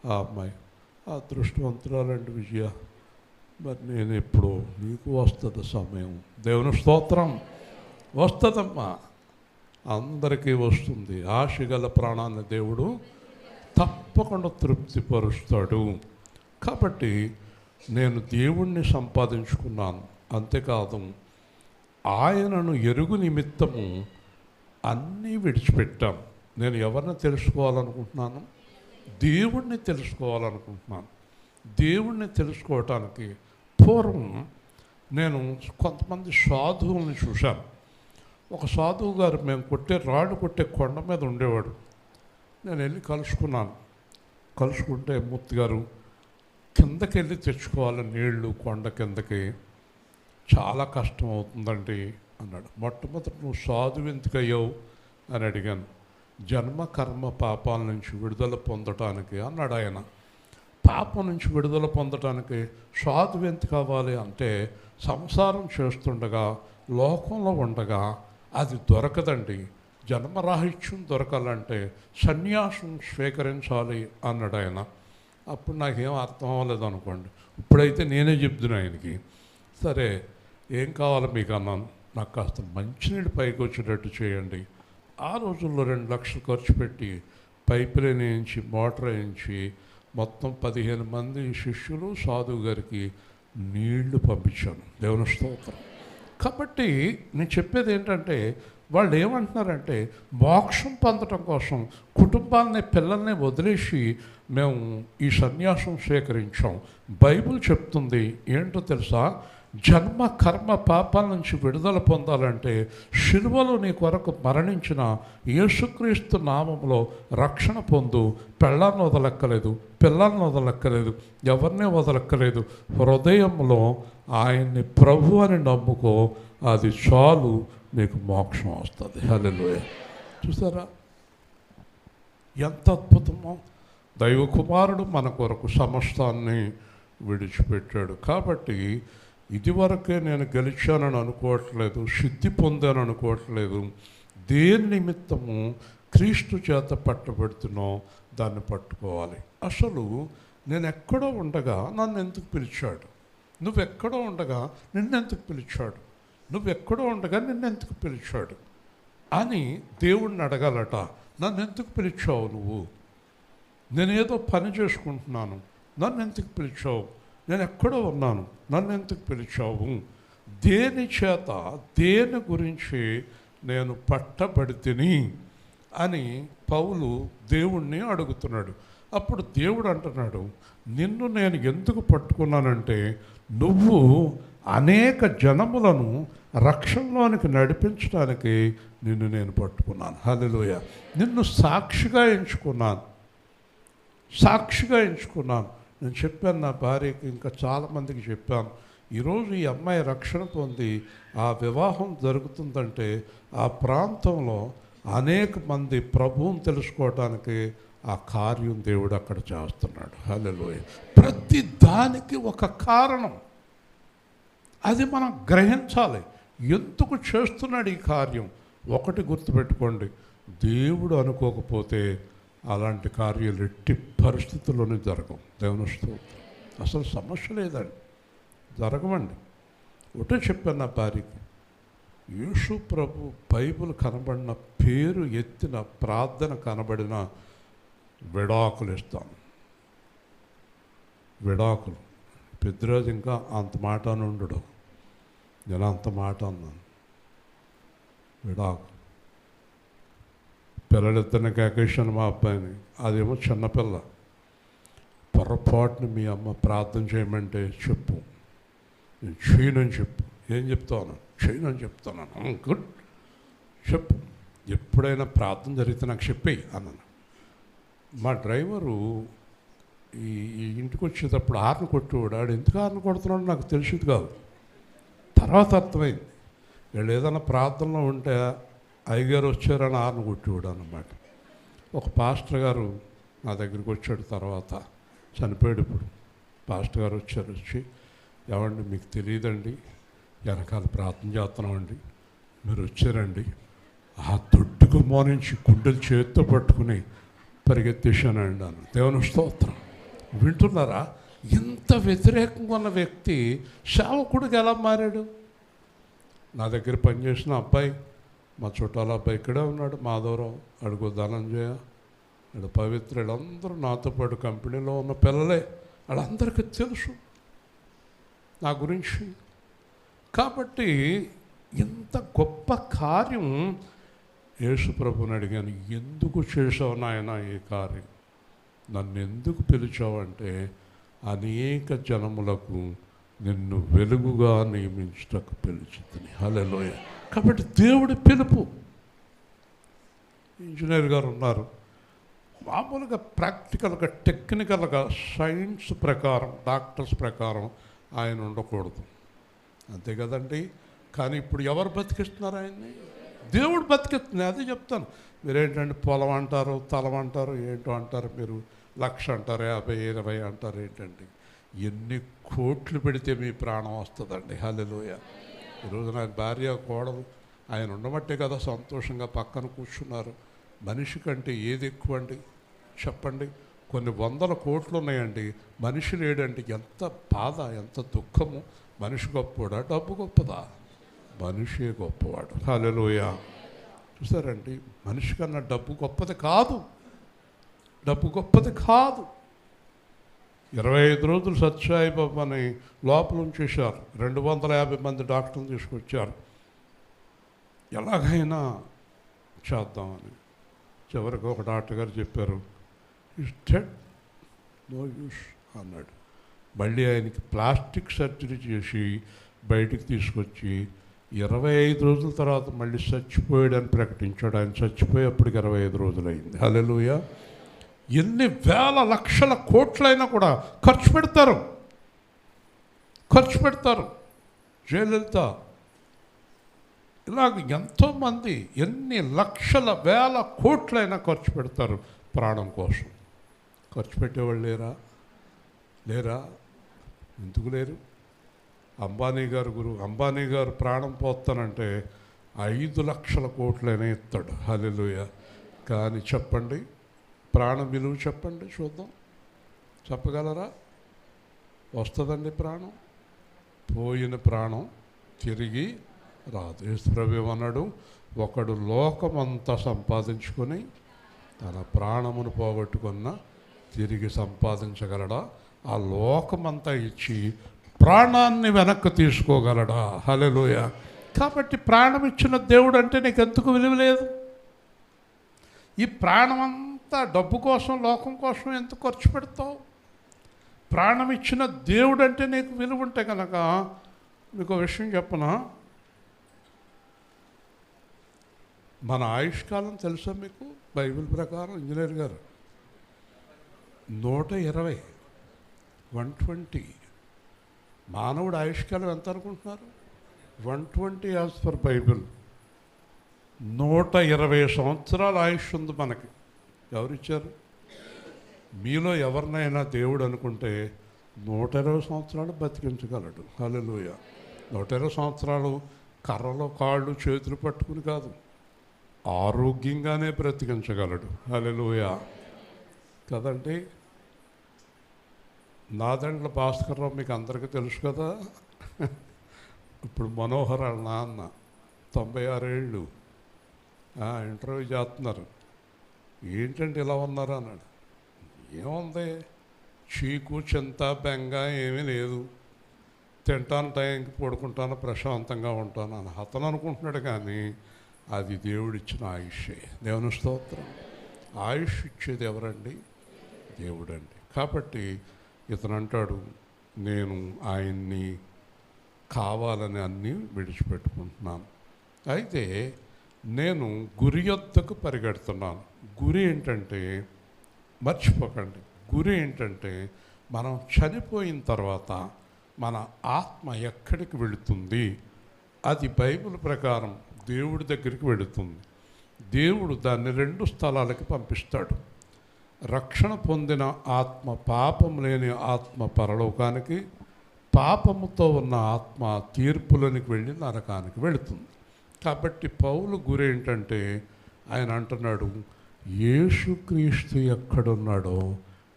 S1: ఆ అమ్మాయి అదృష్టవంతురాలండి విజయ. మరి నేను ఎప్పుడు, నీకు వస్తుంది సమయం. దేవుని స్తోత్రం. వస్తుందమ్మా, అందరికీ వస్తుంది. ఆశ గల ప్రాణాన్ని దేవుడు తప్పకుండా తృప్తిపరుస్తాడు. కాబట్టి నేను దేవుణ్ణి సంపాదించుకున్నాను, అంతేకాదు ఆయనను ఎరుగు నిమిత్తము అన్నీ విడిచిపెట్టాం. నేను ఎవరిని తెలుసుకోవాలనుకుంటున్నాను? దేవుణ్ణి తెలుసుకోవాలనుకుంటున్నాను. దేవుణ్ణి తెలుసుకోవటానికి పూర్వం నేను కొంతమంది సాధువుల్ని చూశాను. ఒక సాధువు గారు మేము రాళ్ళు కొట్టే కొండ మీద ఉండేవాడు. నేను వెళ్ళి కలుసుకుంటే మూర్తి గారు కిందకి వెళ్ళి తెచ్చుకోవాలి నీళ్లు, కొండ కిందకి చాలా కష్టం అవుతుందండి అన్నాడు. మొట్టమొదటి నువ్వు సాధువు ఎందుకు అయ్యావు అని అడిగాను. జన్మ కర్మ పాపాల నుంచి విడుదల పొందటానికి అన్నాడు ఆయన. పాపం నుంచి విడుదల పొందటానికి సాధువు ఎందుకు కావాలి అంటే, సంసారం చేస్తుండగా లోకంలో ఉండగా అది దొరకదండి. జన్మరాహిత్యం దొరకాలంటే సన్యాసం స్వీకరించాలి అన్నాడు ఆయన. అప్పుడు నాకేం అర్థం అవ్వలేదు అనుకోండి. ఇప్పుడైతే నేనే చెప్తున్నా ఆయనకి. సరే ఏం కావాలి మీకు అన్నాను. నాకు కాస్త మంచినీళ్ళు పైకి వచ్చేటట్టు చేయండి. ఆ రోజుల్లో 2 లక్షలు ఖర్చు పెట్టి పైప్ లైన్ వేయించి మోటార్ వేయించి మొత్తం 15 మంది శిష్యులు సాధువు గారికి నీళ్లు పంపించాను. దేవుని స్తోత్రం. కాబట్టి నేను చెప్పేది ఏంటంటే, వాళ్ళు ఏమంటున్నారంటే మోక్షం పొందటం కోసం కుటుంబాలని పిల్లల్ని వదిలేసి మేము ఈ సన్యాసం స్వీకరించాం. బైబిల్ చెప్తుంది ఏంటో తెలుసా, జన్మ కర్మ పాపాల నుంచి విడుదల పొందాలంటే శిలువలో నీ కొరకు మరణించిన యేసుక్రీస్తు నామంలో రక్షణ పొందు. పెళ్ళాన్ని వదలక్కలేదు, పిల్లల్ని వదలక్కలేదు, ఎవరిని వదలక్కలేదు. హృదయంలో ఆయన్ని ప్రభు అని నమ్ముకో, అది చాలు, నీకు మోక్షం వస్తుంది. హల్లెలూయా. చూసారా ఎంత అద్భుతమో. దైవ కుమారుడు మన కొరకు సమస్తాన్ని విడిచిపెట్టాడు. కాబట్టి ఇదివరకే నేను గెలిచానని అనుకోవట్లేదు, సిద్ధి పొందాను అనుకోవట్లేదు. దేని నిమిత్తము క్రీస్తు చేత పట్టబెడుతున్నో దాన్ని పట్టుకోవాలి. అసలు నేను ఎక్కడో ఉండగా నన్ను ఎందుకు పిలిచాడు? నువ్వెక్కడో ఉండగా నిన్నెందుకు పిలిచాడు? నువ్వెక్కడో ఉండగా నిన్నెందుకు పిలిచాడు అని దేవుణ్ణి అడగాలట. నన్ను ఎందుకు పిలిచావు నువ్వు? నేనేదో పని చేసుకుంటున్నాను, నన్ను ఎందుకు పిలిచావు? నేను ఎక్కడో ఉన్నాను, నన్ను ఎందుకు పిలిచావు? దేని చేత, దేని గురించి నేను పట్టబడితిని అని పౌలు దేవుణ్ణి అడుగుతున్నాడు. అప్పుడు దేవుడు అంటున్నాడు, నిన్ను నేను ఎందుకు పట్టుకున్నానంటే నువ్వు అనేక జనములను రక్షణలోనికి నడిపించడానికి నిన్ను నేను పట్టుకున్నాను. హల్లెలూయా. నిన్ను సాక్షిగా ఎంచుకున్నాను, సాక్షిగా ఎంచుకున్నాను. నేను చెప్పాను నా భార్యకి, ఇంకా చాలామందికి చెప్పాను. ఈరోజు ఈ అమ్మాయి రక్షణ పొంది ఆ వివాహం జరుగుతుందంటే ఆ ప్రాంతంలో అనేక మంది ప్రభువుని తెలుసుకోవడానికి ఆ కార్యం దేవుడు అక్కడ చేస్తున్నాడు. హల్లెలూయా. ప్రతి దానికి ఒక కారణం, అది మనం గ్రహించాలి. ఎందుకు చేస్తున్నాడు ఈ కార్యం? ఒకటి గుర్తుపెట్టుకోండి, దేవుడు అనుకోకపోతే అలాంటి కార్యాలు ఎట్టి పరిస్థితుల్లోనే జరగవు. దేవుని స్తోత్రం. అసలు సమస్య లేదండి, జరగవండి. ఒకటే చెప్పాను నా భార్యకి, యేసు ప్రభు బైబిల్ కనబడిన, పేరు ఎత్తిన, ప్రార్థన కనబడిన విడాకులు ఇస్తాను. విడాకులు. పెద్దరాజు ఇంకా అంత మాట అని ఉండడు, నేను అంత మాట అన్నాను. విడాకులు. పిల్లలిద్దరిని కేకేశాను మా అబ్బాయిని. అదేమో చిన్నపిల్ల. పొరపాటుని మీ అమ్మ ప్రార్థన చేయమంటే చెప్పు, నేను చేయనని చెప్పు. ఏం చెప్తాను? చేయనని చెప్తాను. గుడ్, చెప్పు. ఎప్పుడైనా ప్రార్థన జరిగితే నాకు చెప్పేయి అన్నాను. మా డ్రైవరు ఈ ఇంటికి వచ్చేటప్పుడు హార్న్ కొట్టేవాడు. ఆడు ఎందుకు హార్న్ కొడుతున్నాడో నాకు తెలిసేది కాదు. తర్వాత అర్థమైంది, వీళ్ళు ఏదైనా ప్రార్థనలో ఉంటే అయ్యగారు వచ్చారని హార్న్ కొట్టేవాడు అన్నమాట. ఒక పాస్టర్ గారు నా దగ్గరికి వచ్చాడు, తర్వాత చనిపోయాడు. ఇప్పుడు పాస్టర్ గారు వచ్చారు. వచ్చి, ఏమండి మీకు తెలియదండి, వెనకాల ప్రార్థన చేస్తున్నామండి, మీరు వచ్చారండి. ఆ దొడ్డుకు మోనించి గుండెలు చేతితో పట్టుకుని పరిగెత్తేశానండి అన్న. దేవుని స్తోత్రం. వింటున్నారా? ఇంత వ్యతిరేకంగా ఉన్న వ్యక్తి సేవకుడికి ఎలా మారాడు? నా దగ్గర పనిచేసిన అబ్బాయి, మా చుట్టాల అబ్బాయి ఇక్కడే ఉన్నాడు, మాధవరావు, అడుగు ధనంజయ, ఇక్కడ పవిత్ర, వీళ్ళందరూ నాతో పాటు కంపెనీలో ఉన్న పిల్లలే. వాళ్ళందరికీ తెలుసు నా గురించి. కాబట్టి ఇంత గొప్ప కార్యం యేసు ప్రభుని అడిగాను, ఎందుకు చేసావు నాయన ఈ కార్యం? నన్ను ఎందుకు పిలిచావంటే అనేక జనములకు నిన్ను వెలుగుగా నియమించటకు పిలిచింది. హల్లెలూయా. కాబట్టి దేవుడి పిలుపు. ఇంజనీర్ గారు ఉన్నారు, మామూలుగా ప్రాక్టికల్గా, టెక్నికల్గా, సైన్స్ ప్రకారం, డాక్టర్స్ ప్రకారం ఆయన ఉండకూడదు, అంతే కదండి. కానీ ఇప్పుడు ఎవరు బతికిస్తున్నారు ఆయన్ని? దేవుడు బతికిస్తున్నారు. అదే చెప్తాను. మీరేంటంటే పొలం అంటారు, తలం అంటారు, ఏంటో అంటారు, మీరు 1,00,000 అంటారు, 50, 20 అంటారు. ఏంటండి, ఎన్ని కోట్లు పెడితే మీ ప్రాణం వస్తుందండి? హల్లెలూయా. ఈరోజు నాకు భార్య, కోడలు ఆయన ఉండబట్టే కదా సంతోషంగా పక్కన కూర్చున్నారు. మనిషి కంటే ఏది ఎక్కువ అండి చెప్పండి? కొన్ని 100 కోట్లు ఉన్నాయండి, మనిషి లేడండి. ఎంత బాధ, ఎంత దుఃఖము. మనిషి గొప్పవాడా, డబ్బు గొప్పదా? మనిషే గొప్పవాడు. హల్లెలూయా. చూసారండి, మనిషి కన్నా డబ్బు గొప్పది కాదు. డబ్బు గొప్పది కాదు. 25 రోజులు సత్యసాయిబాబాని లోపల ఉంచేశారు. 250 మంది డాక్టర్లు తీసుకొచ్చారు. ఎలాగైనా చేద్దామని. చివరికి ఒక డాక్టర్ గారు చెప్పారు, ఈజ్ డెడ్, నో యూస్ అన్నాడు. మళ్ళీ ఆయనకి ప్లాస్టిక్ సర్జరీ చేసి బయటికి తీసుకొచ్చి 25 రోజుల తర్వాత మళ్ళీ చచ్చిపోయాడని ప్రకటించాడు. ఆయన చచ్చిపోయేప్పటికి 25 రోజులు అయింది. హల్లెలూయా. ఎన్ని వేల లక్షల కోట్లైనా కూడా ఖర్చు పెడతారు. జయలలిత ఇలాగ ఎంతోమంది ఎన్ని లక్షల వేల కోట్లైనా ఖర్చు పెడతారు ప్రాణం కోసం. ఖర్చు పెట్టేవాళ్ళు లేరా? ఎందుకు లేరు? అంబానీ గారు ప్రాణం పోతానంటే 5 లక్షల కోట్లైనా ఇస్తాడు. హల్లెలూయా. కానీ చెప్పండి, ప్రాణం విలువ చెప్పండి చూద్దాం. చెప్పగలరా? వస్తుందండి ప్రాణం? పోయిన ప్రాణం తిరిగి రాదు. యేసుప్రభు ఏమన్నాడు? ఒకడు లోకమంతా సంపాదించుకొని తన ప్రాణమును పోగొట్టుకున్న తిరిగి సంపాదించగలడా? ఆ లోకమంతా ఇచ్చి ప్రాణాన్ని వెనక్కి తీసుకోగలడా? హల్లెలూయా. కాబట్టి ప్రాణం ఇచ్చిన దేవుడు అంటే నీకు ఎందుకు విలువ లేదు? ఈ ప్రాణమంతా డబ్బు కోసం, లోకం కోసం ఎందుకు ఖర్చు పెడతావు? ప్రాణం ఇచ్చిన దేవుడు అంటే నీకు విలువ ఉంటే కనుక మీకు విషయం చెప్పనా? మన ఆయుష్కాలం తెలుసా మీకు? బైబిల్ ప్రకారం ఇంజనీర్ గారు 120, 120. మానవుడు ఆయుష్కాలం ఎంత అనుకుంటున్నారు? 120 యాజ్ పర్ బైబిల్. 120 సంవత్సరాల ఆయుష్ ఉంది మనకి. ఎవరిచ్చారు? మీలో ఎవరినైనా దేవుడు అనుకుంటే 120 సంవత్సరాలు బతికించగలడు. హల్లెలూయా. 120 సంవత్సరాలు కర్రలో కాళ్ళు చేతులు పట్టుకుని కాదు, ఆరోగ్యంగానే బ్రతికించగలడు. హల్లెలూయా. కదండి. నాదండ్ల భాస్కర్రావు మీకు అందరికీ తెలుసు కదా. ఇప్పుడు మనోహర్ వాళ్ళ నాన్న 96 ఏళ్ళు ఇంటర్వ్యూ చేస్తున్నారు. ఏంటంటే ఇలా ఉన్నారు అన్నాడు. ఏముంది, చీకు చింత బెంగ ఏమీ లేదు, తింటాను, టైంకి పడుకుంటాను, ప్రశాంతంగా ఉంటాను అని అతను అనుకుంటున్నాడు. కానీ అది దేవుడిచ్చిన ఆయుష్యే. దేవుని స్తోత్రం. ఆయుష్ ఇచ్చేది ఎవరండి? దేవుడండి. కాబట్టి ఇతను అంటాడు, నేను ఆయన్ని కావాలని అన్నీ విడిచిపెట్టుకుంటున్నాను. అయితే నేను గురి యొద్దకు పరిగెడుతున్నాను. గురి ఏంటంటే, మర్చిపోకండి, గురి ఏంటంటే మనం చనిపోయిన తర్వాత మన ఆత్మ ఎక్కడికి వెళుతుంది? అది బైబిల్ ప్రకారం దేవుడి దగ్గరికి వెళుతుంది. దేవుడు దాన్ని 2 స్థలాలకి పంపిస్తాడు. రక్షణ పొందిన ఆత్మ, పాపం లేని ఆత్మ పరలోకానికి, పాపముతో ఉన్న ఆత్మ తీర్పులోనికి వెళ్ళి నరకానికి వెళుతుంది. కాబట్టి పౌలు గురి ఏంటంటే, ఆయన అంటున్నాడు, యేసుక్రీస్తు ఎక్కడున్నాడో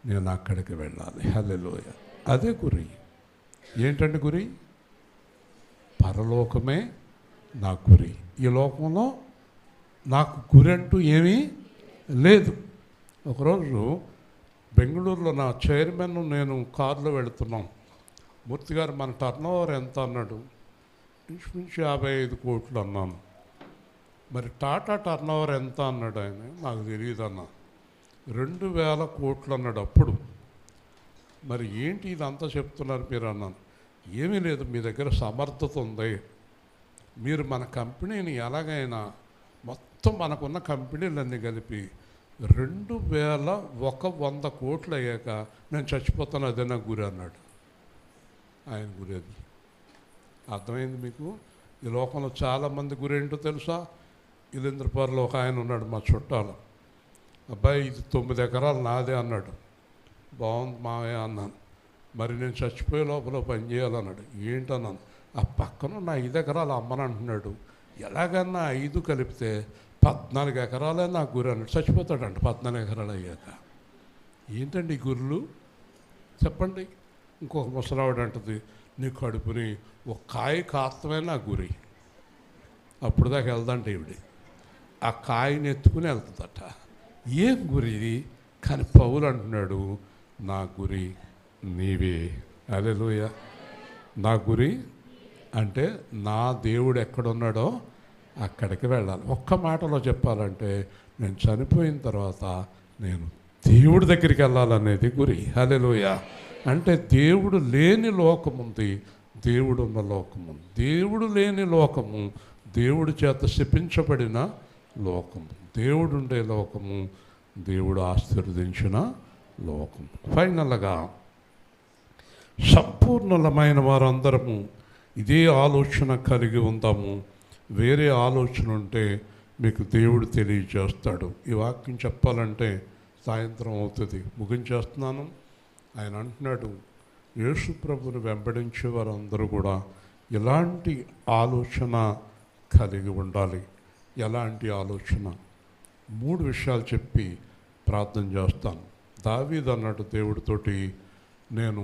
S1: నేను అక్కడికి వెళ్ళాలి. హల్లెలూయా. అదే గురి. ఏంటంటే గురి? పరలోకమే నా గురి. ఈ లోకంలో నాకు గురి అంటూ ఏమీ లేదు. ఒకరోజు బెంగళూరులో నా చైర్మన్ నేను కారులో వెళుతున్నాం. మూర్తి గారు, మన టర్న్ ఓవర్ ఎంత అన్నాడు. ఇంచుమించు 55 కోట్లు అన్నాను. మరి టాటా టర్న్ ఓవర్ ఎంత అన్నాడు ఆయన. నాకు తెలియదు అన్న. 2000 కోట్లు అన్నాడు అప్పుడు. మరి ఏంటి ఇదంతా చెప్తున్నారు మీరు అన్నాను. ఏమీ లేదు, మీ దగ్గర సమర్థత ఉంది, మీరు మన కంపెనీని ఎలాగైనా మొత్తం మనకున్న కంపెనీలన్నీ కలిపి 2100 కోట్లు అయ్యాక నేను చచ్చిపోతాను, అదే నా గురి అన్నాడు. ఆయన గురి అది. అర్థమైంది మీకు? ఈ లోకంలో చాలామంది గురి ఏంటో తెలుసా? ఇలింద్రపర్లో ఒక ఆయన ఉన్నాడు మా చుట్టాలు. అబ్బాయి ఇది 9 ఎకరాలు నాదే అన్నాడు. బాగుంది మావయ్య అన్నాను. మరి నేను చచ్చిపోయే లోపల పని చేయాలన్నాడు. ఏంటన్నాను. ఆ పక్కన నా 5 ఎకరాలు అమ్మని అంటున్నాడు. ఎలాగన్నా 5 కలిపితే 14 ఎకరాలే నా గురి అన్నాడు. చచ్చిపోతాడంట 14 ఎకరాలు అయ్యాక. ఏంటండి ఈ గుర్రులు చెప్పండి. ఇంకొక ముసలావిడ అంటది, నీ కడుపుని ఒక కాయ కాస్తమే నా గురి. అప్పుడు దాకా వెళ్దంట ఈవిడి. ఆ కాయని ఎత్తుకుని వెళ్తుందట. ఏం గురి ఇది? కానీ పౌలు అంటున్నాడు, నా గురి నీవే. హల్లెలూయా. నా గురి అంటే నా దేవుడు ఎక్కడున్నాడో అక్కడికి వెళ్ళాలి. ఒక్క మాటలో చెప్పాలంటే నేను చనిపోయిన తర్వాత నేను దేవుడి దగ్గరికి వెళ్ళాలనేది గురి. హల్లెలూయా. అంటే దేవుడు లేని లోకముంది, దేవుడు ఉన్న లోకము. దేవుడు లేని లోకము దేవుడి చేత శపించబడిన లోకము. దేవుడు ఉండే లోకము దేవుడు ఆశీర్వదించిన లోకము. ఫైనల్గా సంపూర్ణమైన వారందరము ఇదే ఆలోచన కలిగి ఉందాము. వేరే ఆలోచన ఉంటే మీకు దేవుడు తెలియజేస్తాడు. ఈ వాక్యం చెప్పాలంటే సాయంత్రం అవుతుంది. ముగించేస్తున్నాను. ఆయన అంటున్నాడు, యేసు ప్రభుని వెంబడించే వారందరూ కూడా ఎలాంటి ఆలోచన కలిగి ఉండాలి. ఎలాంటి ఆలోచన? 3 విషయాలు చెప్పి ప్రార్థన చేస్తాను. దావీదు అన్నాడు దేవుడితోటి, నేను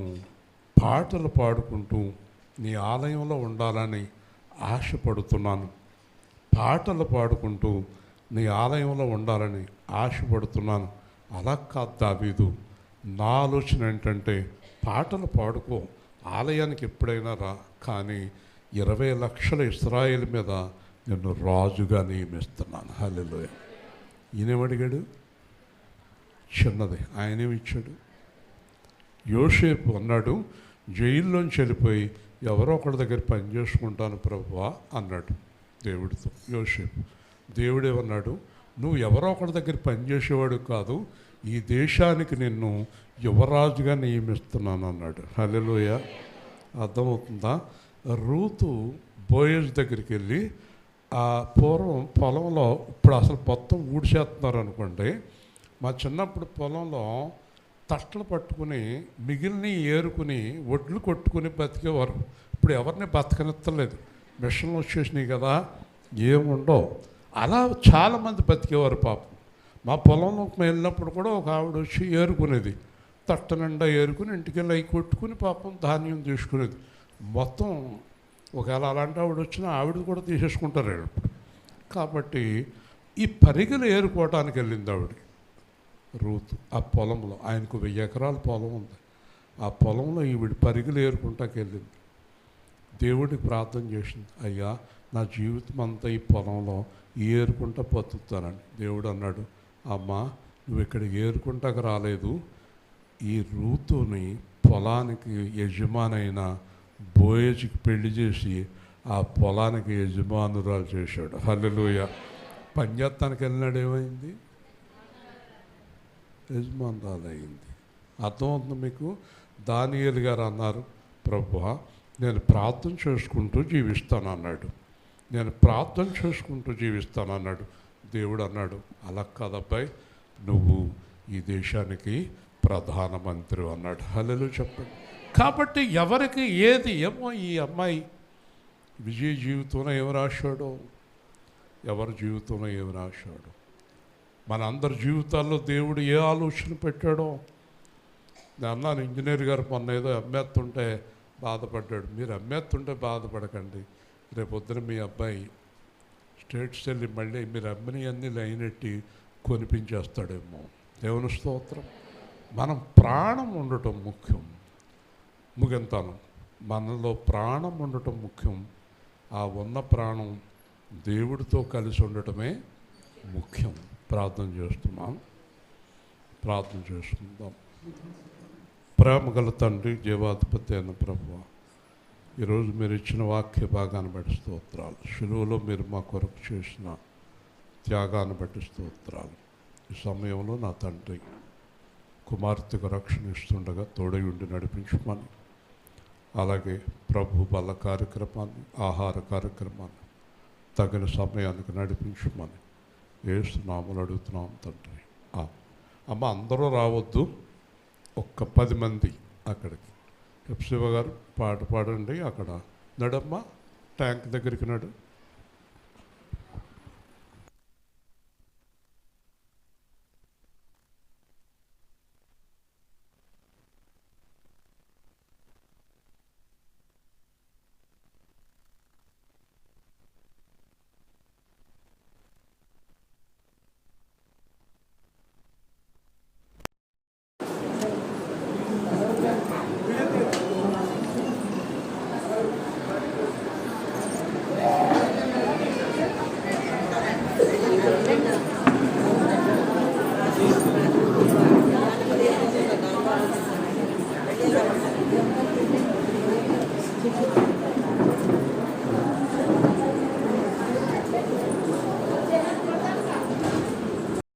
S1: పాటలు పాడుకుంటూ నీ ఆలయంలో ఉండాలని ఆశపడుతున్నాను. పాటలు పాడుకుంటూ నీ ఆలయంలో ఉండాలని ఆశపడుతున్నాను. అలా కాదు దావీదు, నా ఆలోచన ఏంటంటే పాటలు పాడుకో, ఆలయానికి ఎప్పుడైనా రా, కానీ 20 లక్షల ఇశ్రాయేలు మీద నిన్ను రాజుగా నియమిస్తున్నాను. హల్లెలూయా. ఈయనేమడిగాడు? చిన్నది. ఆయనేమిచ్చాడు? యోసేపు అన్నాడు, జైల్లోంచి వెళ్ళిపోయి ఎవరో ఒకరి దగ్గర పని చేసుకుంటాను ప్రభువా అన్నాడు దేవుడితో. యోసేపు దేవుడేమన్నాడు, నువ్వు ఎవరో ఒకరి దగ్గర పనిచేసేవాడు కాదు, ఈ దేశానికి నిన్ను యువరాజుగా నియమిస్తున్నాను అన్నాడు. హల్లెలూయా. అర్థమవుతుందా? రూతు బోయజ్ దగ్గరికి వెళ్ళి, ఆ పూర్వం పొలంలో, ఇప్పుడు అసలు మొత్తం ఊడిచేస్తున్నారు అనుకోండి, మా చిన్నప్పుడు పొలంలో తట్టలు పట్టుకుని మిగిలిన ఏరుకుని ఒడ్లు కొట్టుకుని బతికేవారు. ఇప్పుడు ఎవరిని బతకనిత్తలేదు, మిషన్లు వచ్చేసినాయి కదా, ఏముండవు. అలా చాలామంది బతికేవారు పాపం. మా పొలంలోకి వెళ్ళినప్పుడు కూడా ఒక ఆవిడ వచ్చి ఏరుకునేది, తట్ట నిండా ఏరుకుని ఇంటికి వెళ్ళి అవి కొట్టుకుని పాపం ధాన్యం తీసుకునేది మొత్తం. ఒకవేళ అలాంటి ఆవిడ వచ్చినా ఆవిడ కూడా తీసేసుకుంటారు ఇప్పుడు. కాబట్టి ఈ పరిగెలు ఏరుకోవటానికి వెళ్ళింది ఆవిడ రూతు. ఆ పొలంలో ఆయనకు 1000 ఎకరాల పొలం ఉంది. ఆ పొలంలో ఈవిడ పరిగెలు ఏరుకుంటాకి వెళ్ళింది. దేవుడికి ప్రార్థన చేసింది, అయ్యా నా జీవితం అంతా ఈ పొలంలో ఏరుకుంటా బతుకుతానని. దేవుడు అన్నాడు, అమ్మా నువ్వు ఇక్కడ ఏరుకుంటాకు రాలేదు, ఈ రూతుని పొలానికి యజమానైన బోయజుకి పెళ్లి చేసి ఆ పొలానికి యజమానురాలు చేశాడు. హల్లెలూయా. పనిచేస్తానికి వెళ్ళినాడు, ఏమైంది? యజమానురాలు అయింది. అర్థమవుతుంది మీకు? దానియేలు గారు అన్నారు, ప్రభువా నేను ప్రార్థన చేసుకుంటూ జీవిస్తాను అన్నాడు. నేను ప్రార్థన చేసుకుంటూ జీవిస్తాను అన్నాడు. దేవుడు అన్నాడు, అలా కాదబ్బాయి, నువ్వు ఈ దేశానికి ప్రధానమంత్రి అన్నాడు. హల్లెలూయా చెప్పండి. కాబట్టి ఎవరికి ఏది ఏమో, ఈ అమ్మాయి విజయ జీవితంలో ఏమి రాశాడో, ఎవరి జీవితంలో ఏమి రాశాడో, మన అందరి జీవితాల్లో దేవుడు ఏ ఆలోచన పెట్టాడో. నేను అన్నాను, ఇంజనీర్ గారు మొన్న ఏదో అమ్మేస్తుంటే బాధపడ్డాడు. మీరు అమ్మేస్తుంటే బాధపడకండి, రేపొద్దున మీ అబ్బాయి స్టేట్స్ వెళ్ళి మళ్ళీ మీరు అమ్మని అన్నీ లైనెట్టి కొనిపించేస్తాడేమో. దేవుని స్తోత్రం. మనం ప్రాణం ఉండటం ముఖ్యం. ముగింతాను. మనలో ప్రాణం ఉండటం ముఖ్యం. ఆ ఉన్న ప్రాణం దేవుడితో కలిసి ఉండటమే ముఖ్యం. ప్రార్థన చేస్తున్నాం. ప్రార్థన చేసుకుందాం. ప్రేమ గల తండ్రి, జీవాధిపతి అయిన ప్రభువా, ఈరోజు మీరు ఇచ్చిన వాక్య భాగాన్ని బట్టి స్తోత్రాలు. శిలువలో మీరు మా కొరకు చేసిన త్యాగాన్ని బట్టి స్తోత్రాలు. ఈ సమయంలో నా తండ్రి కుమార్తెకు రక్షణ ఇస్తుండగా తోడై ఉండి నడిపించమని, అలాగే ప్రభు బల కార్యక్రమాన్ని, ఆహార కార్యక్రమాన్ని తగిన సమయానికి నడిపించమని యేసు నామములో అడుగుతున్నాం తండ్రి. అమ్మ అందరూ రావద్దు, ఒక్క 10 మంది అక్కడికి. శివ గారు పాట పాడండి. అక్కడ నడమ్మ ట్యాంక్ దగ్గరికి నడు.